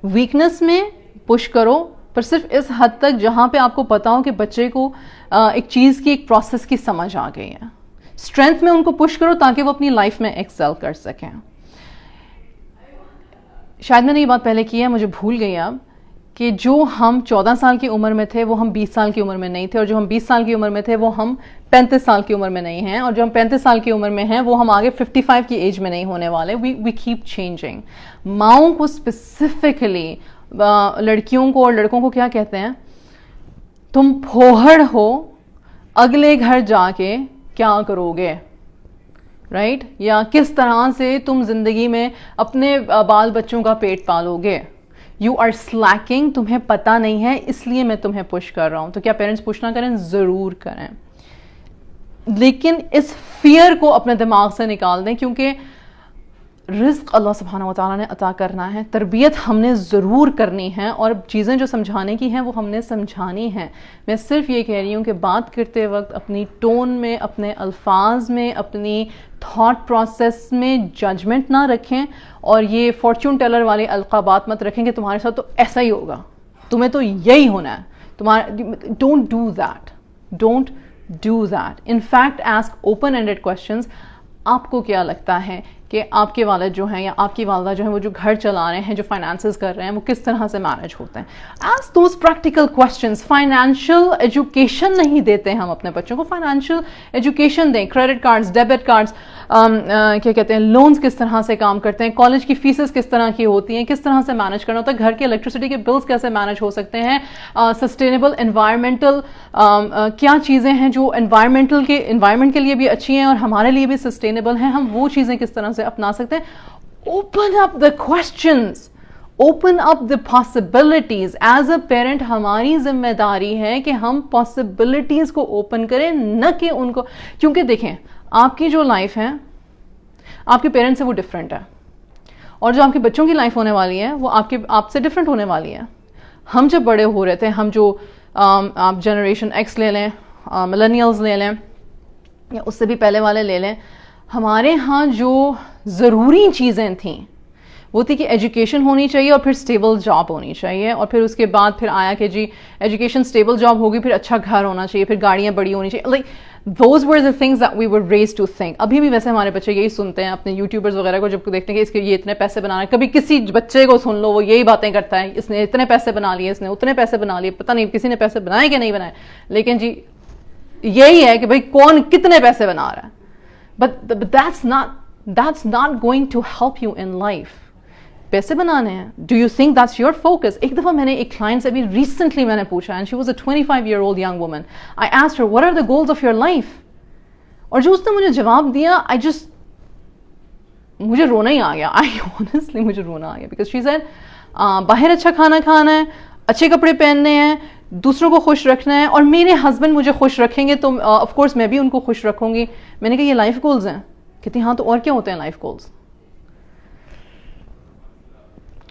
[SPEAKER 1] ویکنس میں پش کرو, پر صرف اس حد تک جہاں پہ آپ کو پتا ہو کہ بچے کو ایک چیز کی, ایک پروسیس کی سمجھ آ گئی ہے. اسٹرینتھ میں ان کو پش کرو تاکہ وہ اپنی لائف میں ایکسل کر سکیں. شاید میں نے یہ بات پہلے کی ہے, مجھے بھول گئی اب, کہ جو ہم 14 سال کی عمر میں تھے وہ ہم 20 سال کی عمر میں نہیں تھے, اور جو ہم 20 سال کی عمر میں تھے وہ ہم 35 سال کی عمر میں نہیں ہیں, اور جو ہم 35 سال کی عمر میں ہیں وہ ہم آگے 55 کی ایج میں نہیں ہونے والے. We keep changing. ماؤں کو اسپیسیفکلی, لڑکیوں کو اور لڑکوں کو کیا کہتے ہیں, تم پھوہڑ ہو, اگلے گھر جا کے کیا کرو گے, رائٹ, یا کس طرح سے تم زندگی میں اپنے بال بچوں کا پیٹ پالو گے. یو آر سلیکنگ, تمہیں پتہ نہیں ہے, اس لیے میں تمہیں پش کر رہا ہوں. تو کیا پیرنٹس پش نہ کریں؟ ضرور کریں, لیکن اس فیئر کو اپنے دماغ سے نکال دیں, کیونکہ رزق اللہ سبحانہ و تعالیٰ نے عطا کرنا ہے, تربیت ہم نے ضرور کرنی ہے, اور چیزیں جو سمجھانے کی ہیں وہ ہم نے سمجھانی ہیں. میں صرف یہ کہہ رہی ہوں کہ بات کرتے وقت اپنی ٹون میں, اپنے الفاظ میں, اپنی تھاٹ پروسیس میں ججمنٹ نہ رکھیں, اور یہ فارچون ٹیلر والے القابات مت رکھیں کہ تمہارے ساتھ تو ایسا ہی ہوگا, تمہیں تو یہی ہونا ہے, don't do that, don't do that. In fact ask open ended questions. آپ کو کیا لگتا ہے کہ آپ کے والد جو ہیں یا آپ کی والدہ جو ہیں وہ جو گھر چلا رہے ہیں, جو فائنانسز کر رہے ہیں, وہ کس طرح سے مینیج ہوتے ہیں؟ Ask those practical questions. Financial education نہیں دیتے ہم اپنے بچوں کو, فائنینشیل ایجوکیشن دیں. کریڈٹ کارڈز, ڈیبٹ کارڈز, کیا کہتے ہیں, لونز کس طرح سے کام کرتے ہیں, کالج کی فیسز کس طرح کی ہوتی ہیں, کس طرح سے مینیج کرنا ہوتا ہے, گھر کے الیکٹریسٹی کے بلز کیسے مینیج ہو سکتے ہیں, سسٹینیبل انوائرمنٹل کیا چیزیں ہیں جو انوائرمنٹ کے لیے بھی اچھی ہیں اور ہمارے لیے بھی سسٹینیبل ہیں, ہم وہ چیزیں کس طرح سے اپنا سکتے ہیں. Open up the questions, open up the possibilities. As a parent ہماری ذمہ داری ہے کہ ہم پاسبلٹیز کو اوپن کریں, نہ کہ ان کو, کیونکہ دیکھیں آپ کی جو لائف ہے آپ کے پیرنٹس سے وہ ڈفرینٹ ہے, اور جو آپ کے بچوں کی لائف ہونے والی ہے وہ آپ سے ڈفرینٹ ہونے والی ہے. ہم جب بڑے ہو رہے تھے, ہم جو آپ جنریشن ایکس لے لیں, ملینیلز لے لیں, یا اس سے بھی پہلے والے لے لیں, ہمارے ہاں جو ضروری چیزیں تھیں وہ تھی کہ ایجوکیشن ہونی چاہیے اور پھر اسٹیبل جاب ہونی چاہیے, اور پھر اس کے بعد پھر آیا کہ جی ایجوکیشن اسٹیبل جاب ہوگی, پھر اچھا گھر ہونا چاہیے, پھر گاڑیاں بڑی ہونی چاہیے. Like those were the things that we were raised to think. ابھی بھی ویسے ہمارے بچے یہی سنتے ہیں اپنے یوٹیوبرز وغیرہ کو, جب دیکھتے ہیں کہ اس کے یہ اتنے پیسے بنا رہے ہیں. کبھی کسی بچے کو سن لو وہ یہی باتیں کرتا ہے, اس نے اتنے پیسے بنا لیے, اس نے اتنے پیسے بنا لیے, پتہ نہیں کسی نے پیسے بنائے کہ نہیں بنائے, لیکن جی یہی ہے کہ بھائی کون کتنے پیسے بنا رہا ہے. But that's not going to help you in life. پیسے بنانے ہیں, do you think that's your focus? ایک دفعہ میں نے ایک کلائنٹ سے ابھی ریسنٹلی میں نے پوچھا, and she was a 25-year-old young woman. I asked her, what are the goals of your life? اور جو اس نے مجھے جواب دیا, مجھے رونا ہی آ گیا. honestly مجھے رونا آ گیا, because she said باہر اچھا کھانا کھانا ہے, اچھے کپڑے پہننے ہیں, دوسروں کو خوش رکھنا ہے, اور میرے ہسبینڈ مجھے خوش رکھیں گے تو آف کورس میں بھی ان کو خوش رکھوں گی. میں نے کہا یہ لائف گولز ہیں؟ کہتی ہاں, تو اور کیا ہوتے ہیں لائف گولز؟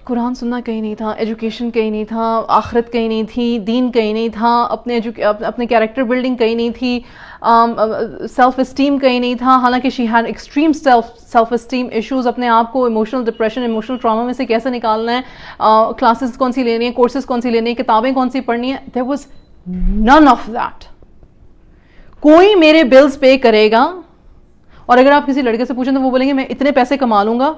[SPEAKER 1] قرآن سننا کہیں نہیں تھا, ایجوکیشن کہیں نہیں تھا, آخرت کہیں نہیں تھی, دین کہیں نہیں تھا, اپنے کیریکٹر بلڈنگ کہیں نہیں تھی, سیلف اسٹیم کہیں نہیں تھا. حالانکہ she had extreme self esteem issues. اپنے آپ کو ایموشنل ڈپریشن, ایموشنل ٹراما میں سے کیسے نکالنا ہے, کلاسز کون سی لینی ہے, کورسز کون سی لینی ہے, کتابیں کون سی پڑھنی ہے. There was none of that. کوئی میرے بلز پے کرے گا, اور اگر آپ کسی لڑکے سے پوچھیں تو وہ بولیں گے میں اتنے پیسے کما لوں گا,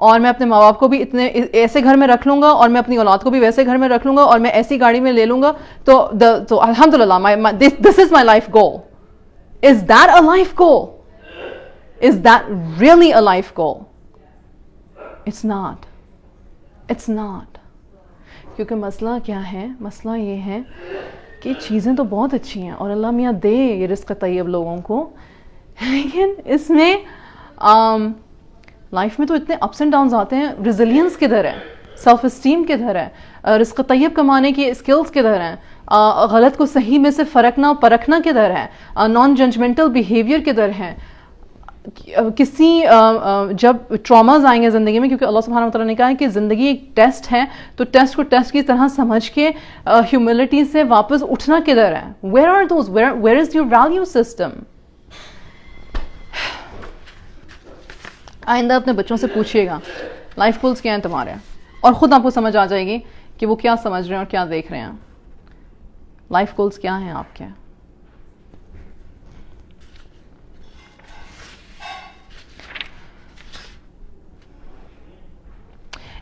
[SPEAKER 1] اور میں اپنے ماں باپ کو بھی اتنے ایسے گھر میں رکھ لوں گا, اور میں اپنی اولاد کو بھی ویسے گھر میں رکھ لوں گا, اور میں ایسی گاڑی میں لے لوں گا, تو الحمدللہ this is my life goal. Is that a life goal? Is that really a life goal? It's not. It's not. کیونکہ مسئلہ کیا ہے؟ مسئلہ یہ ہے کہ چیزیں تو بہت اچھی ہیں, اور اللہ میاں دے یہ رزق طیب لوگوں کو, لیکن اس میں لائف میں تو اتنے اپس اینڈ ڈاؤنز آتے ہیں. ریزیلینس کدھر ہے, سیلف اسٹیم کدھر ہے, رزق طیب کمانے کی اسکلز کدھر ہیں, غلط کو صحیح میں سے فرقنا پرکھنا کدھر ہے, نان ججمنٹل بیہیویئر کدھر ہے. کسی جب ٹراماز آئیں گے زندگی میں، کیونکہ اللہ سبحانہ وتعالیٰ نے کہا ہے کہ زندگی ایک ٹیسٹ ہے، تو ٹیسٹ کو ٹیسٹ کی طرح سمجھ کے ہیوملٹی سے واپس اٹھنا کدھر ہے؟ Where are those, where is your value system? آئندہ اپنے بچوں سے پوچھیے گا لائف گولز کیا ہیں تمہارے، اور خود آپ کو سمجھ آ جائے گی کہ وہ کیا سمجھ رہے ہیں اور کیا دیکھ رہے ہیں. لائف گولز کیا ہیں آپ کے؟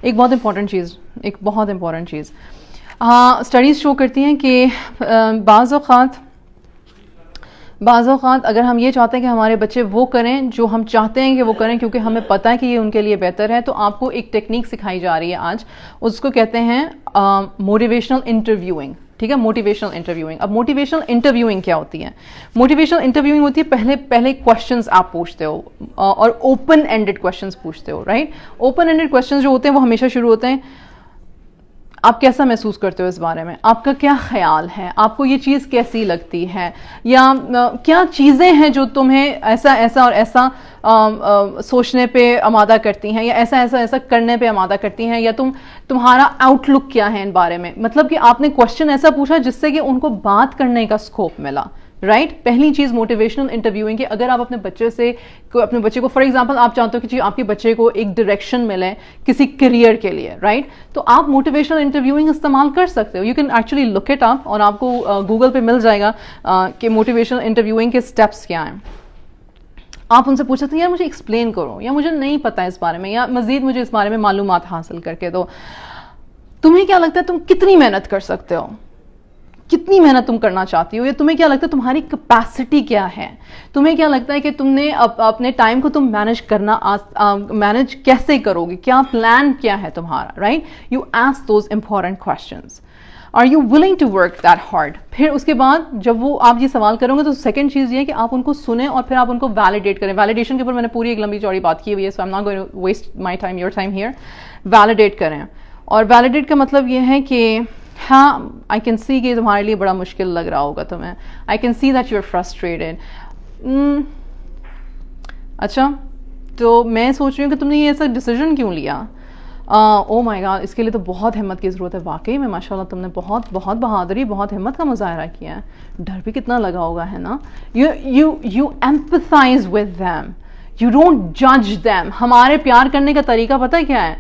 [SPEAKER 1] ایک بہت امپورٹنٹ چیز اسٹڈیز شو کرتی ہیں کہ بعض اوقات اگر ہم یہ چاہتے ہیں کہ ہمارے بچے وہ کریں جو ہم چاہتے ہیں کہ وہ کریں، کیونکہ ہمیں پتہ ہے کہ یہ ان کے لیے بہتر ہے، تو آپ کو ایک ٹیکنیک سکھائی جا رہی ہے آج، اس کو کہتے ہیں موٹیویشنل انٹرویوئنگ. ٹھیک ہے، موٹیویشنل انٹرویوئنگ. اب موٹیویشنل انٹرویوئنگ کیا ہوتی ہے؟ موٹیویشنل انٹرویوئنگ ہوتی ہے پہلے کوشچنز آپ پوچھتے ہو اور اوپن اینڈڈ کوشچنز پوچھتے ہو، رائٹ؟ اوپن اینڈڈ کوشچنز جو ہوتے ہیں وہ ہمیشہ شروع ہوتے ہیں آپ کیسا محسوس کرتے ہو اس بارے میں، آپ کا کیا خیال ہے، آپ کو یہ چیز کیسی لگتی ہے، یا کیا چیزیں ہیں جو تمہیں ایسا اور ایسا سوچنے پہ آمادہ کرتی ہیں، یا ایسا کرنے پہ آمادہ کرتی ہیں، یا تمہارا آؤٹ لک کیا ہے ان بارے میں. مطلب کہ آپ نے کوشچن ایسا پوچھا جس سے کہ ان کو بات کرنے کا اسکوپ ملا، رائٹ؟ پہلی چیز موٹیویشنل انٹرویوئنگ کی. اگر آپ اپنے بچے کو فار ایگزامپل آپ چاہتے ہو کہ آپ کے بچے کو ایک ڈائریکشن ملے کسی کیریئر کے لیے، رائٹ؟ تو آپ موٹیویشنل انٹرویوئنگ استعمال کر سکتے ہو. You can actually look it up, اور آپ کو گوگل پہ مل جائے گا کہ موٹیویشنل انٹرویوئنگ کے اسٹیپس کیا ہیں. آپ ان سے پوچھ سکتے ہیں یار مجھے ایکسپلین کرو، یا مجھے نہیں پتا اس بارے میں، یا مزید مجھے اس بارے میں معلومات حاصل کر کے دو. تمہیں کیا لگتا ہے تم کتنی محنت کر سکتے ہو، کتنی محنت تم کرنا چاہتی ہو، یا تمہیں کیا لگتا ہے تمہاری کیپیسٹی کیا ہے، تمہیں کیا لگتا ہے کہ تم نے اپنے ٹائم کو تم مینج کیسے کرو گے، کیا پلان کیا ہے تمہارا، right? You ask those important questions. Are you willing to work that hard? پھر اس کے بعد جب وہ آپ یہ سوال کرو گے تو سیکنڈ چیز یہ ہے کہ آپ ان کو سنیں اور پھر آپ ان کو ویلیڈیٹ کریں. ویلیڈیشن کے اوپر میں نے پوری ایک لمبی چوڑی بات کی ہوئی ہے، so I am not going to waste my time, your time here. Validate کریں، اور ویلیڈیٹ کا مطلب یہ ہے کہ ہاں آئی کین سی کہ تمہارے لیے بڑا مشکل لگ رہا ہوگا تمہیں، I can see that you are frustrated. اچھا تو میں سوچ رہی ہوں کہ تم نے یہ ایسا ڈیسیژن کیوں لیا؟ او مائی گاڈ، اس کے لیے تو بہت ہمت کی ضرورت ہے. واقعی میں ماشاء اللہ تم نے بہت بہادری، بہت ہمت کا مظاہرہ کیا ہے. ڈر بھی کتنا لگا ہوگا، ہے نا؟ You empathise with them, you don't جج دیم. ہمارے پیار کرنے کا طریقہ پتہ ہے کیا ہے؟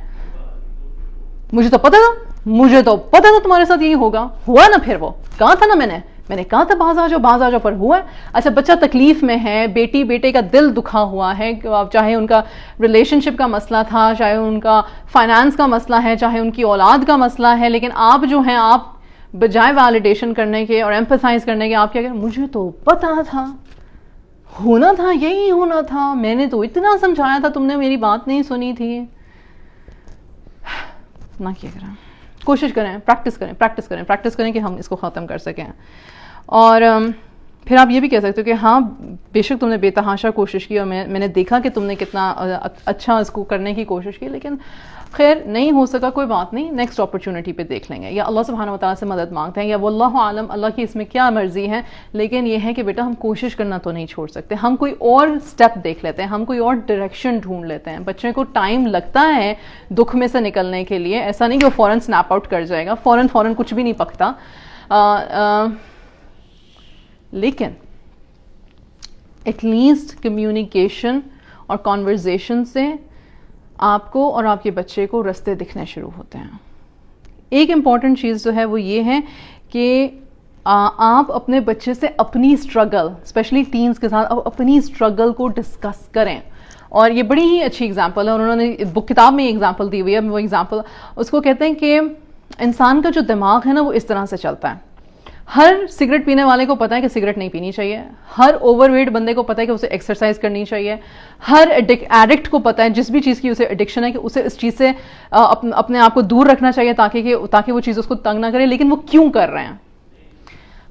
[SPEAKER 1] مجھے تو پتا تھا تمہارے ساتھ یہی ہوگا، ہوا نا. پھر وہ کہا تھا نا، میں نے کہا تھا باز آ جاؤ، پر ہوا ہے. اچھا بچہ تکلیف میں ہے، بیٹے کا دل دکھا ہوا ہے، چاہے ان کا ریلیشن شپ کا مسئلہ تھا، چاہے ان کا فائنانس کا مسئلہ ہے، چاہے ان کی اولاد کا مسئلہ ہے، لیکن آپ جو ہیں آپ بجائے ویلیڈیشن کرنے کے اور ایمپیتھائز کرنے کے آپ کیا کہیں، مجھے تو پتا تھا، ہونا تھا، یہی ہونا تھا، میں نے تو اتنا سمجھایا تھا، تم نے میری بات نہیں سنی تھی. نہ کیا کریں، کوشش کریں، پریکٹس کریں کہ ہم اس کو ختم کر سکیں. اور پھر آپ یہ بھی کہہ سکتے ہو کہ ہاں بے شک تم نے بے تحاشا کوشش کی، اور میں نے دیکھا کہ تم نے کتنا اچھا اس کو کرنے کی کوشش کی، لیکن خیر نہیں ہو سکا، کوئی بات نہیں، نیکسٹ اپرچونٹی پہ دیکھ لیں گے، یا اللہ سبحانہ وتعالیٰ سے مدد مانگتے ہیں، یا واللہ عالم، اللہ کی اس میں کیا مرضی ہے. لیکن یہ ہے کہ بیٹا ہم کوشش کرنا تو نہیں چھوڑ سکتے، ہم کوئی اور سٹیپ دیکھ لیتے ہیں، ہم کوئی اور ڈائریکشن ڈھونڈ لیتے ہیں. بچے کو ٹائم لگتا ہے دکھ میں سے نکلنے کے لیے، ایسا نہیں کہ وہ فوراً سنیپ آؤٹ کر جائے گا، فوراً کچھ بھی نہیں پکتا. لیکن ایٹ لیسٹ کمیونیکیشن اور کانورزیشن سے آپ کو اور آپ کے بچے کو رستے دکھنے شروع ہوتے ہیں. ایک امپورٹنٹ چیز جو ہے وہ یہ ہے کہ آپ اپنے بچے سے اپنی اسٹرگل، اسپیشلی ٹینز کے ساتھ اپنی اسٹرگل کو ڈسکس کریں. اور یہ بڑی ہی اچھی اگزامپل ہے، انہوں نے کتاب میں یہ اگزامپل دی ہوئی ہے. وہ اگزامپل اس کو کہتے ہیں کہ انسان کا جو دماغ ہے نا وہ اس طرح سے چلتا ہے. ہر سگریٹ پینے والے کو پتا ہے کہ سگریٹ نہیں پینی چاہیے، ہر اوور ویٹ بندے کو پتا ہے کہ اسے ایکسرسائز کرنی چاہیے، ہر ایڈکٹ کو پتا ہے جس بھی چیز کی اسے ایڈکشن ہے کہ اسے اس چیز سے اپنے آپ کو دور رکھنا چاہیے تاکہ وہ چیز اس کو تنگ نہ کرے. لیکن وہ کیوں کر رہے ہیں؟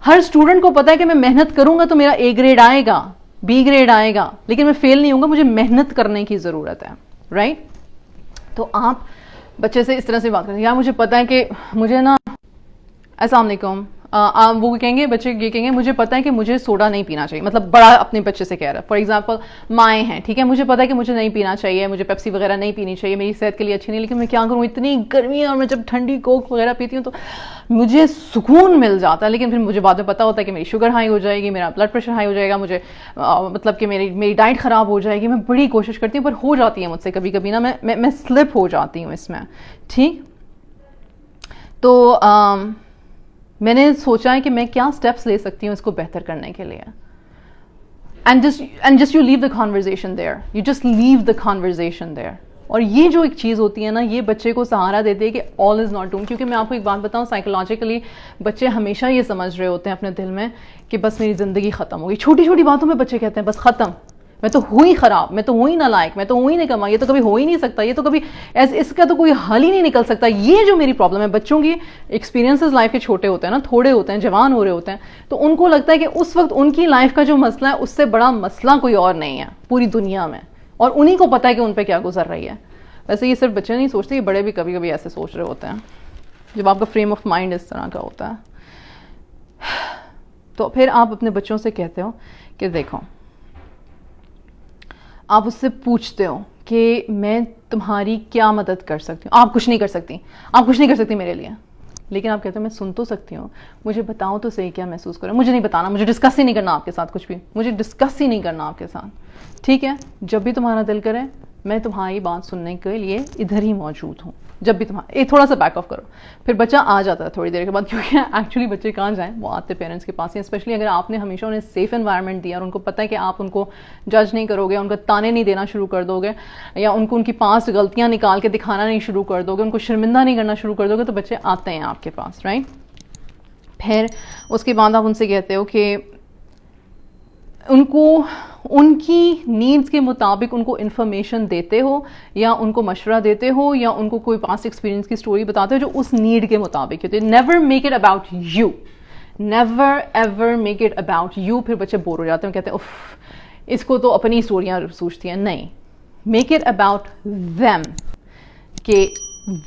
[SPEAKER 1] ہر اسٹوڈنٹ کو پتا ہے کہ میں محنت کروں گا تو میرا اے گریڈ آئے گا، بی گریڈ آئے گا، لیکن میں فیل نہیں ہوں گا، مجھے محنت کرنے کی ضرورت ہے، رائٹ؟ تو آپ بچے سے اس طرح سے بات کریں، یا مجھے پتا ہے کہ مجھے نا السلام علیکم، وہ کہیں گے بچے یہ کہیں گے مجھے پتا ہے کہ مجھے سوڈا نہیں پینا چاہیے, مطلب بڑا اپنے بچے سے کہہ رہا ہے. فار ایگزامپل مائیں ہیں, ٹھیک ہے, مجھے پتا ہے کہ مجھے نہیں پینا چاہیے, مجھے پیپسی وغیرہ نہیں پینی چاہیے, میری صحت کے لیے اچھی نہیں, لیکن میں کیا کروں, اتنی گرمی ہے اور میں جب ٹھنڈی کوک وغیرہ پیتی ہوں تو مجھے سکون مل جاتا ہے, لیکن پھر مجھے بعد میں پتا ہوتا ہے کہ میری شوگر ہائی ہو جائے گی, میرا بلڈ پریشر ہائی ہو جائے گا, مجھے مطلب کہ میری ڈائٹ خراب ہو جائے گی. میں بڑی کوشش کرتی ہوں پر ہو جاتی ہے مجھ سے کبھی کبھی نا, میں سلپ ہو جاتی ہوں اس میں, ٹھیک. تو میں نے سوچا ہے کہ میں کیا اسٹیپس لے سکتی ہوں اس کو بہتر کرنے کے لیے. And just you leave the conversation there, you just leave the conversation there. اور یہ جو ایک چیز ہوتی ہے نا, یہ بچے کو سہارا دیتی ہے کہ آل از ناٹ ڈوم. کیونکہ میں آپ کو ایک بات بتاؤں, سائیکولوجیکلی بچے ہمیشہ یہ سمجھ رہے ہوتے ہیں اپنے دل میں کہ بس میری زندگی ختم ہوگی. چھوٹی چھوٹی باتوں میں بچے کہتے ہیں بس ختم, میں تو ہوئی خراب, میں تو ہوئی نالائق, میں تو ہوئی نہیں کما, یہ تو کبھی ہو ہی نہیں سکتا, یہ تو کبھی اس کا تو کوئی حل ہی نہیں نکل سکتا. یہ جو میری پرابلم ہے, بچوں کی ایکسپیرینسز لائف کے چھوٹے ہوتے ہیں نا, تھوڑے ہوتے ہیں, جوان ہو رہے ہوتے ہیں, تو ان کو لگتا ہے کہ اس وقت ان کی لائف کا جو مسئلہ ہے اس سے بڑا مسئلہ کوئی اور نہیں ہے پوری دنیا میں, اور انہیں کو پتا ہے کہ ان پہ کیا گزر رہی ہے. ویسے یہ صرف بچے نہیں سوچتے, یہ بڑے بھی کبھی کبھی ایسے سوچ رہے ہوتے ہیں جب آپ کا فریم آف مائنڈ اس طرح کا ہوتا ہے. تو پھر آپ اپنے بچوں سے کہتے ہو کہ دیکھو, آپ اس سے پوچھتے ہو کہ میں تمہاری کیا مدد کر سکتی ہوں. آپ کچھ نہیں کر سکتی, آپ کچھ نہیں کر سکتی میرے لیے, لیکن آپ کہتے ہو میں سن تو سکتی ہوں, مجھے بتاؤ تو صحیح کیا محسوس کرو. مجھے نہیں بتانا, مجھے ڈسکس ہی نہیں کرنا آپ کے ساتھ, کچھ بھی مجھے ڈسکس ہی نہیں کرنا آپ کے ساتھ, ٹھیک ہے. جب بھی تمہارا دل کرے میں تمہاری بات سننے کے لیے ادھر ہی موجود ہوں. جب بھی تمہارا تھوڑا سا بیک آف کرو, پھر بچہ آ جاتا ہے تھوڑی دیر کے بعد, کیونکہ ایکچولی بچے کہاں جائیں, وہ آتے پیرنٹس کے پاس ہیں. اسپیشلی اگر آپ نے ہمیشہ انہیں سیف انوائرمنٹ دیا اور ان کو پتہ ہے کہ آپ ان کو جج نہیں کرو گے, ان کا تانے نہیں دینا شروع کر دو گے, یا ان کو ان کی پاسٹ غلطیاں نکال کے دکھانا نہیں شروع کر دو گے, ان کو شرمندہ نہیں کرنا شروع کر دو گے, تو بچے آتے ہیں آپ کے پاس, رائٹ. پھر اس کے بعد آپ ان سے کہتے ہو کہ ان کو ان کی نیڈس کے مطابق ان کو انفارمیشن دیتے ہو, یا ان کو مشورہ دیتے ہو, یا ان کو کوئی پاسٹ ایکسپیرینس کی اسٹوری بتاتے ہو جو اس نیڈ کے مطابق ہوتی ہے. Never make it about you, never ever make it about you. پھر بچے بور ہو جاتے ہیں, کہتے ہیں اف اس کو تو اپنی اسٹوریاں سوچتی ہیں. نہیں, میک اٹ اباؤٹ them, کہ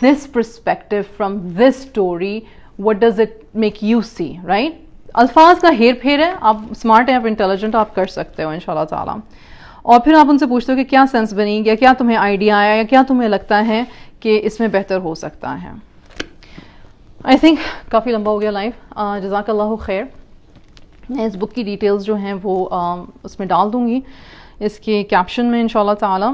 [SPEAKER 1] this perspective from this story, what does it make you see, right. الفاظ کا ہیر پھیر ہے, آپ اسمارٹ ہیں, آپ انٹیلیجنٹ, آپ کر سکتے ہو انشاءاللہ تعالیٰ. اور پھر آپ ان سے پوچھتے ہو کہ کیا سینس بنی, یا کیا تمہیں آئیڈیا آیا, یا کیا تمہیں لگتا ہے کہ اس میں بہتر ہو سکتا ہے. آئی تھنک کافی لمبا ہو گیا لائف. جزاک اللہ خیر. میں اس بک کی ڈیٹیلز جو ہیں وہ اس میں ڈال دوں گی اس کے کیپشن میں انشاءاللہ تعالیٰ.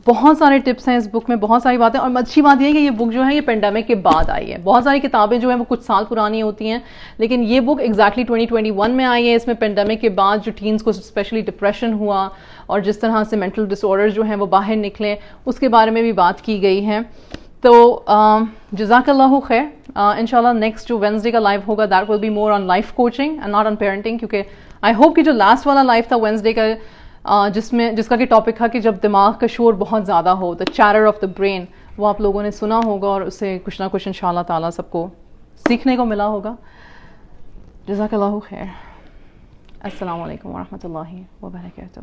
[SPEAKER 1] بہت سارے ٹپس ہیں اس بک میں, بہت ساری باتیں. اور اچھی بات یہ ہے کہ یہ بک جو ہے یہ پینڈیمک کے بعد آئی ہے. بہت ساری کتابیں جو ہیں وہ کچھ سال پرانی ہوتی ہیں, لیکن یہ بک ایگزیکٹلی 2021 میں آئی ہے. اس میں پینڈیمک کے بعد جو ٹینز کو اسپیشلی ڈپریشن ہوا اور جس طرح سے مینٹل ڈس آرڈر جو ہیں وہ باہر نکلے, اس کے بارے میں بھی بات کی گئی ہے. تو جزاک اللہ خیر. انشاءاللہ نیکسٹ جو وینسڈے کا لائیو ہوگا that will be more on life coaching and not on parenting, کیونکہ آئی ہوپ کہ جو لاسٹ والا لائیو تھا وینسڈے کا, جس کا کہ ٹاپک تھا کہ جب دماغ کا شور بہت زیادہ ہو, دا چیٹر آف دا برین, وہ آپ لوگوں نے سنا ہوگا اور اس سے کچھ نہ کچھ انشاءاللہ تعالیٰ سب کو سیکھنے کو ملا ہوگا. جزاک اللہ خیر. السلام علیکم ورحمۃ اللہ وبرکاتہ.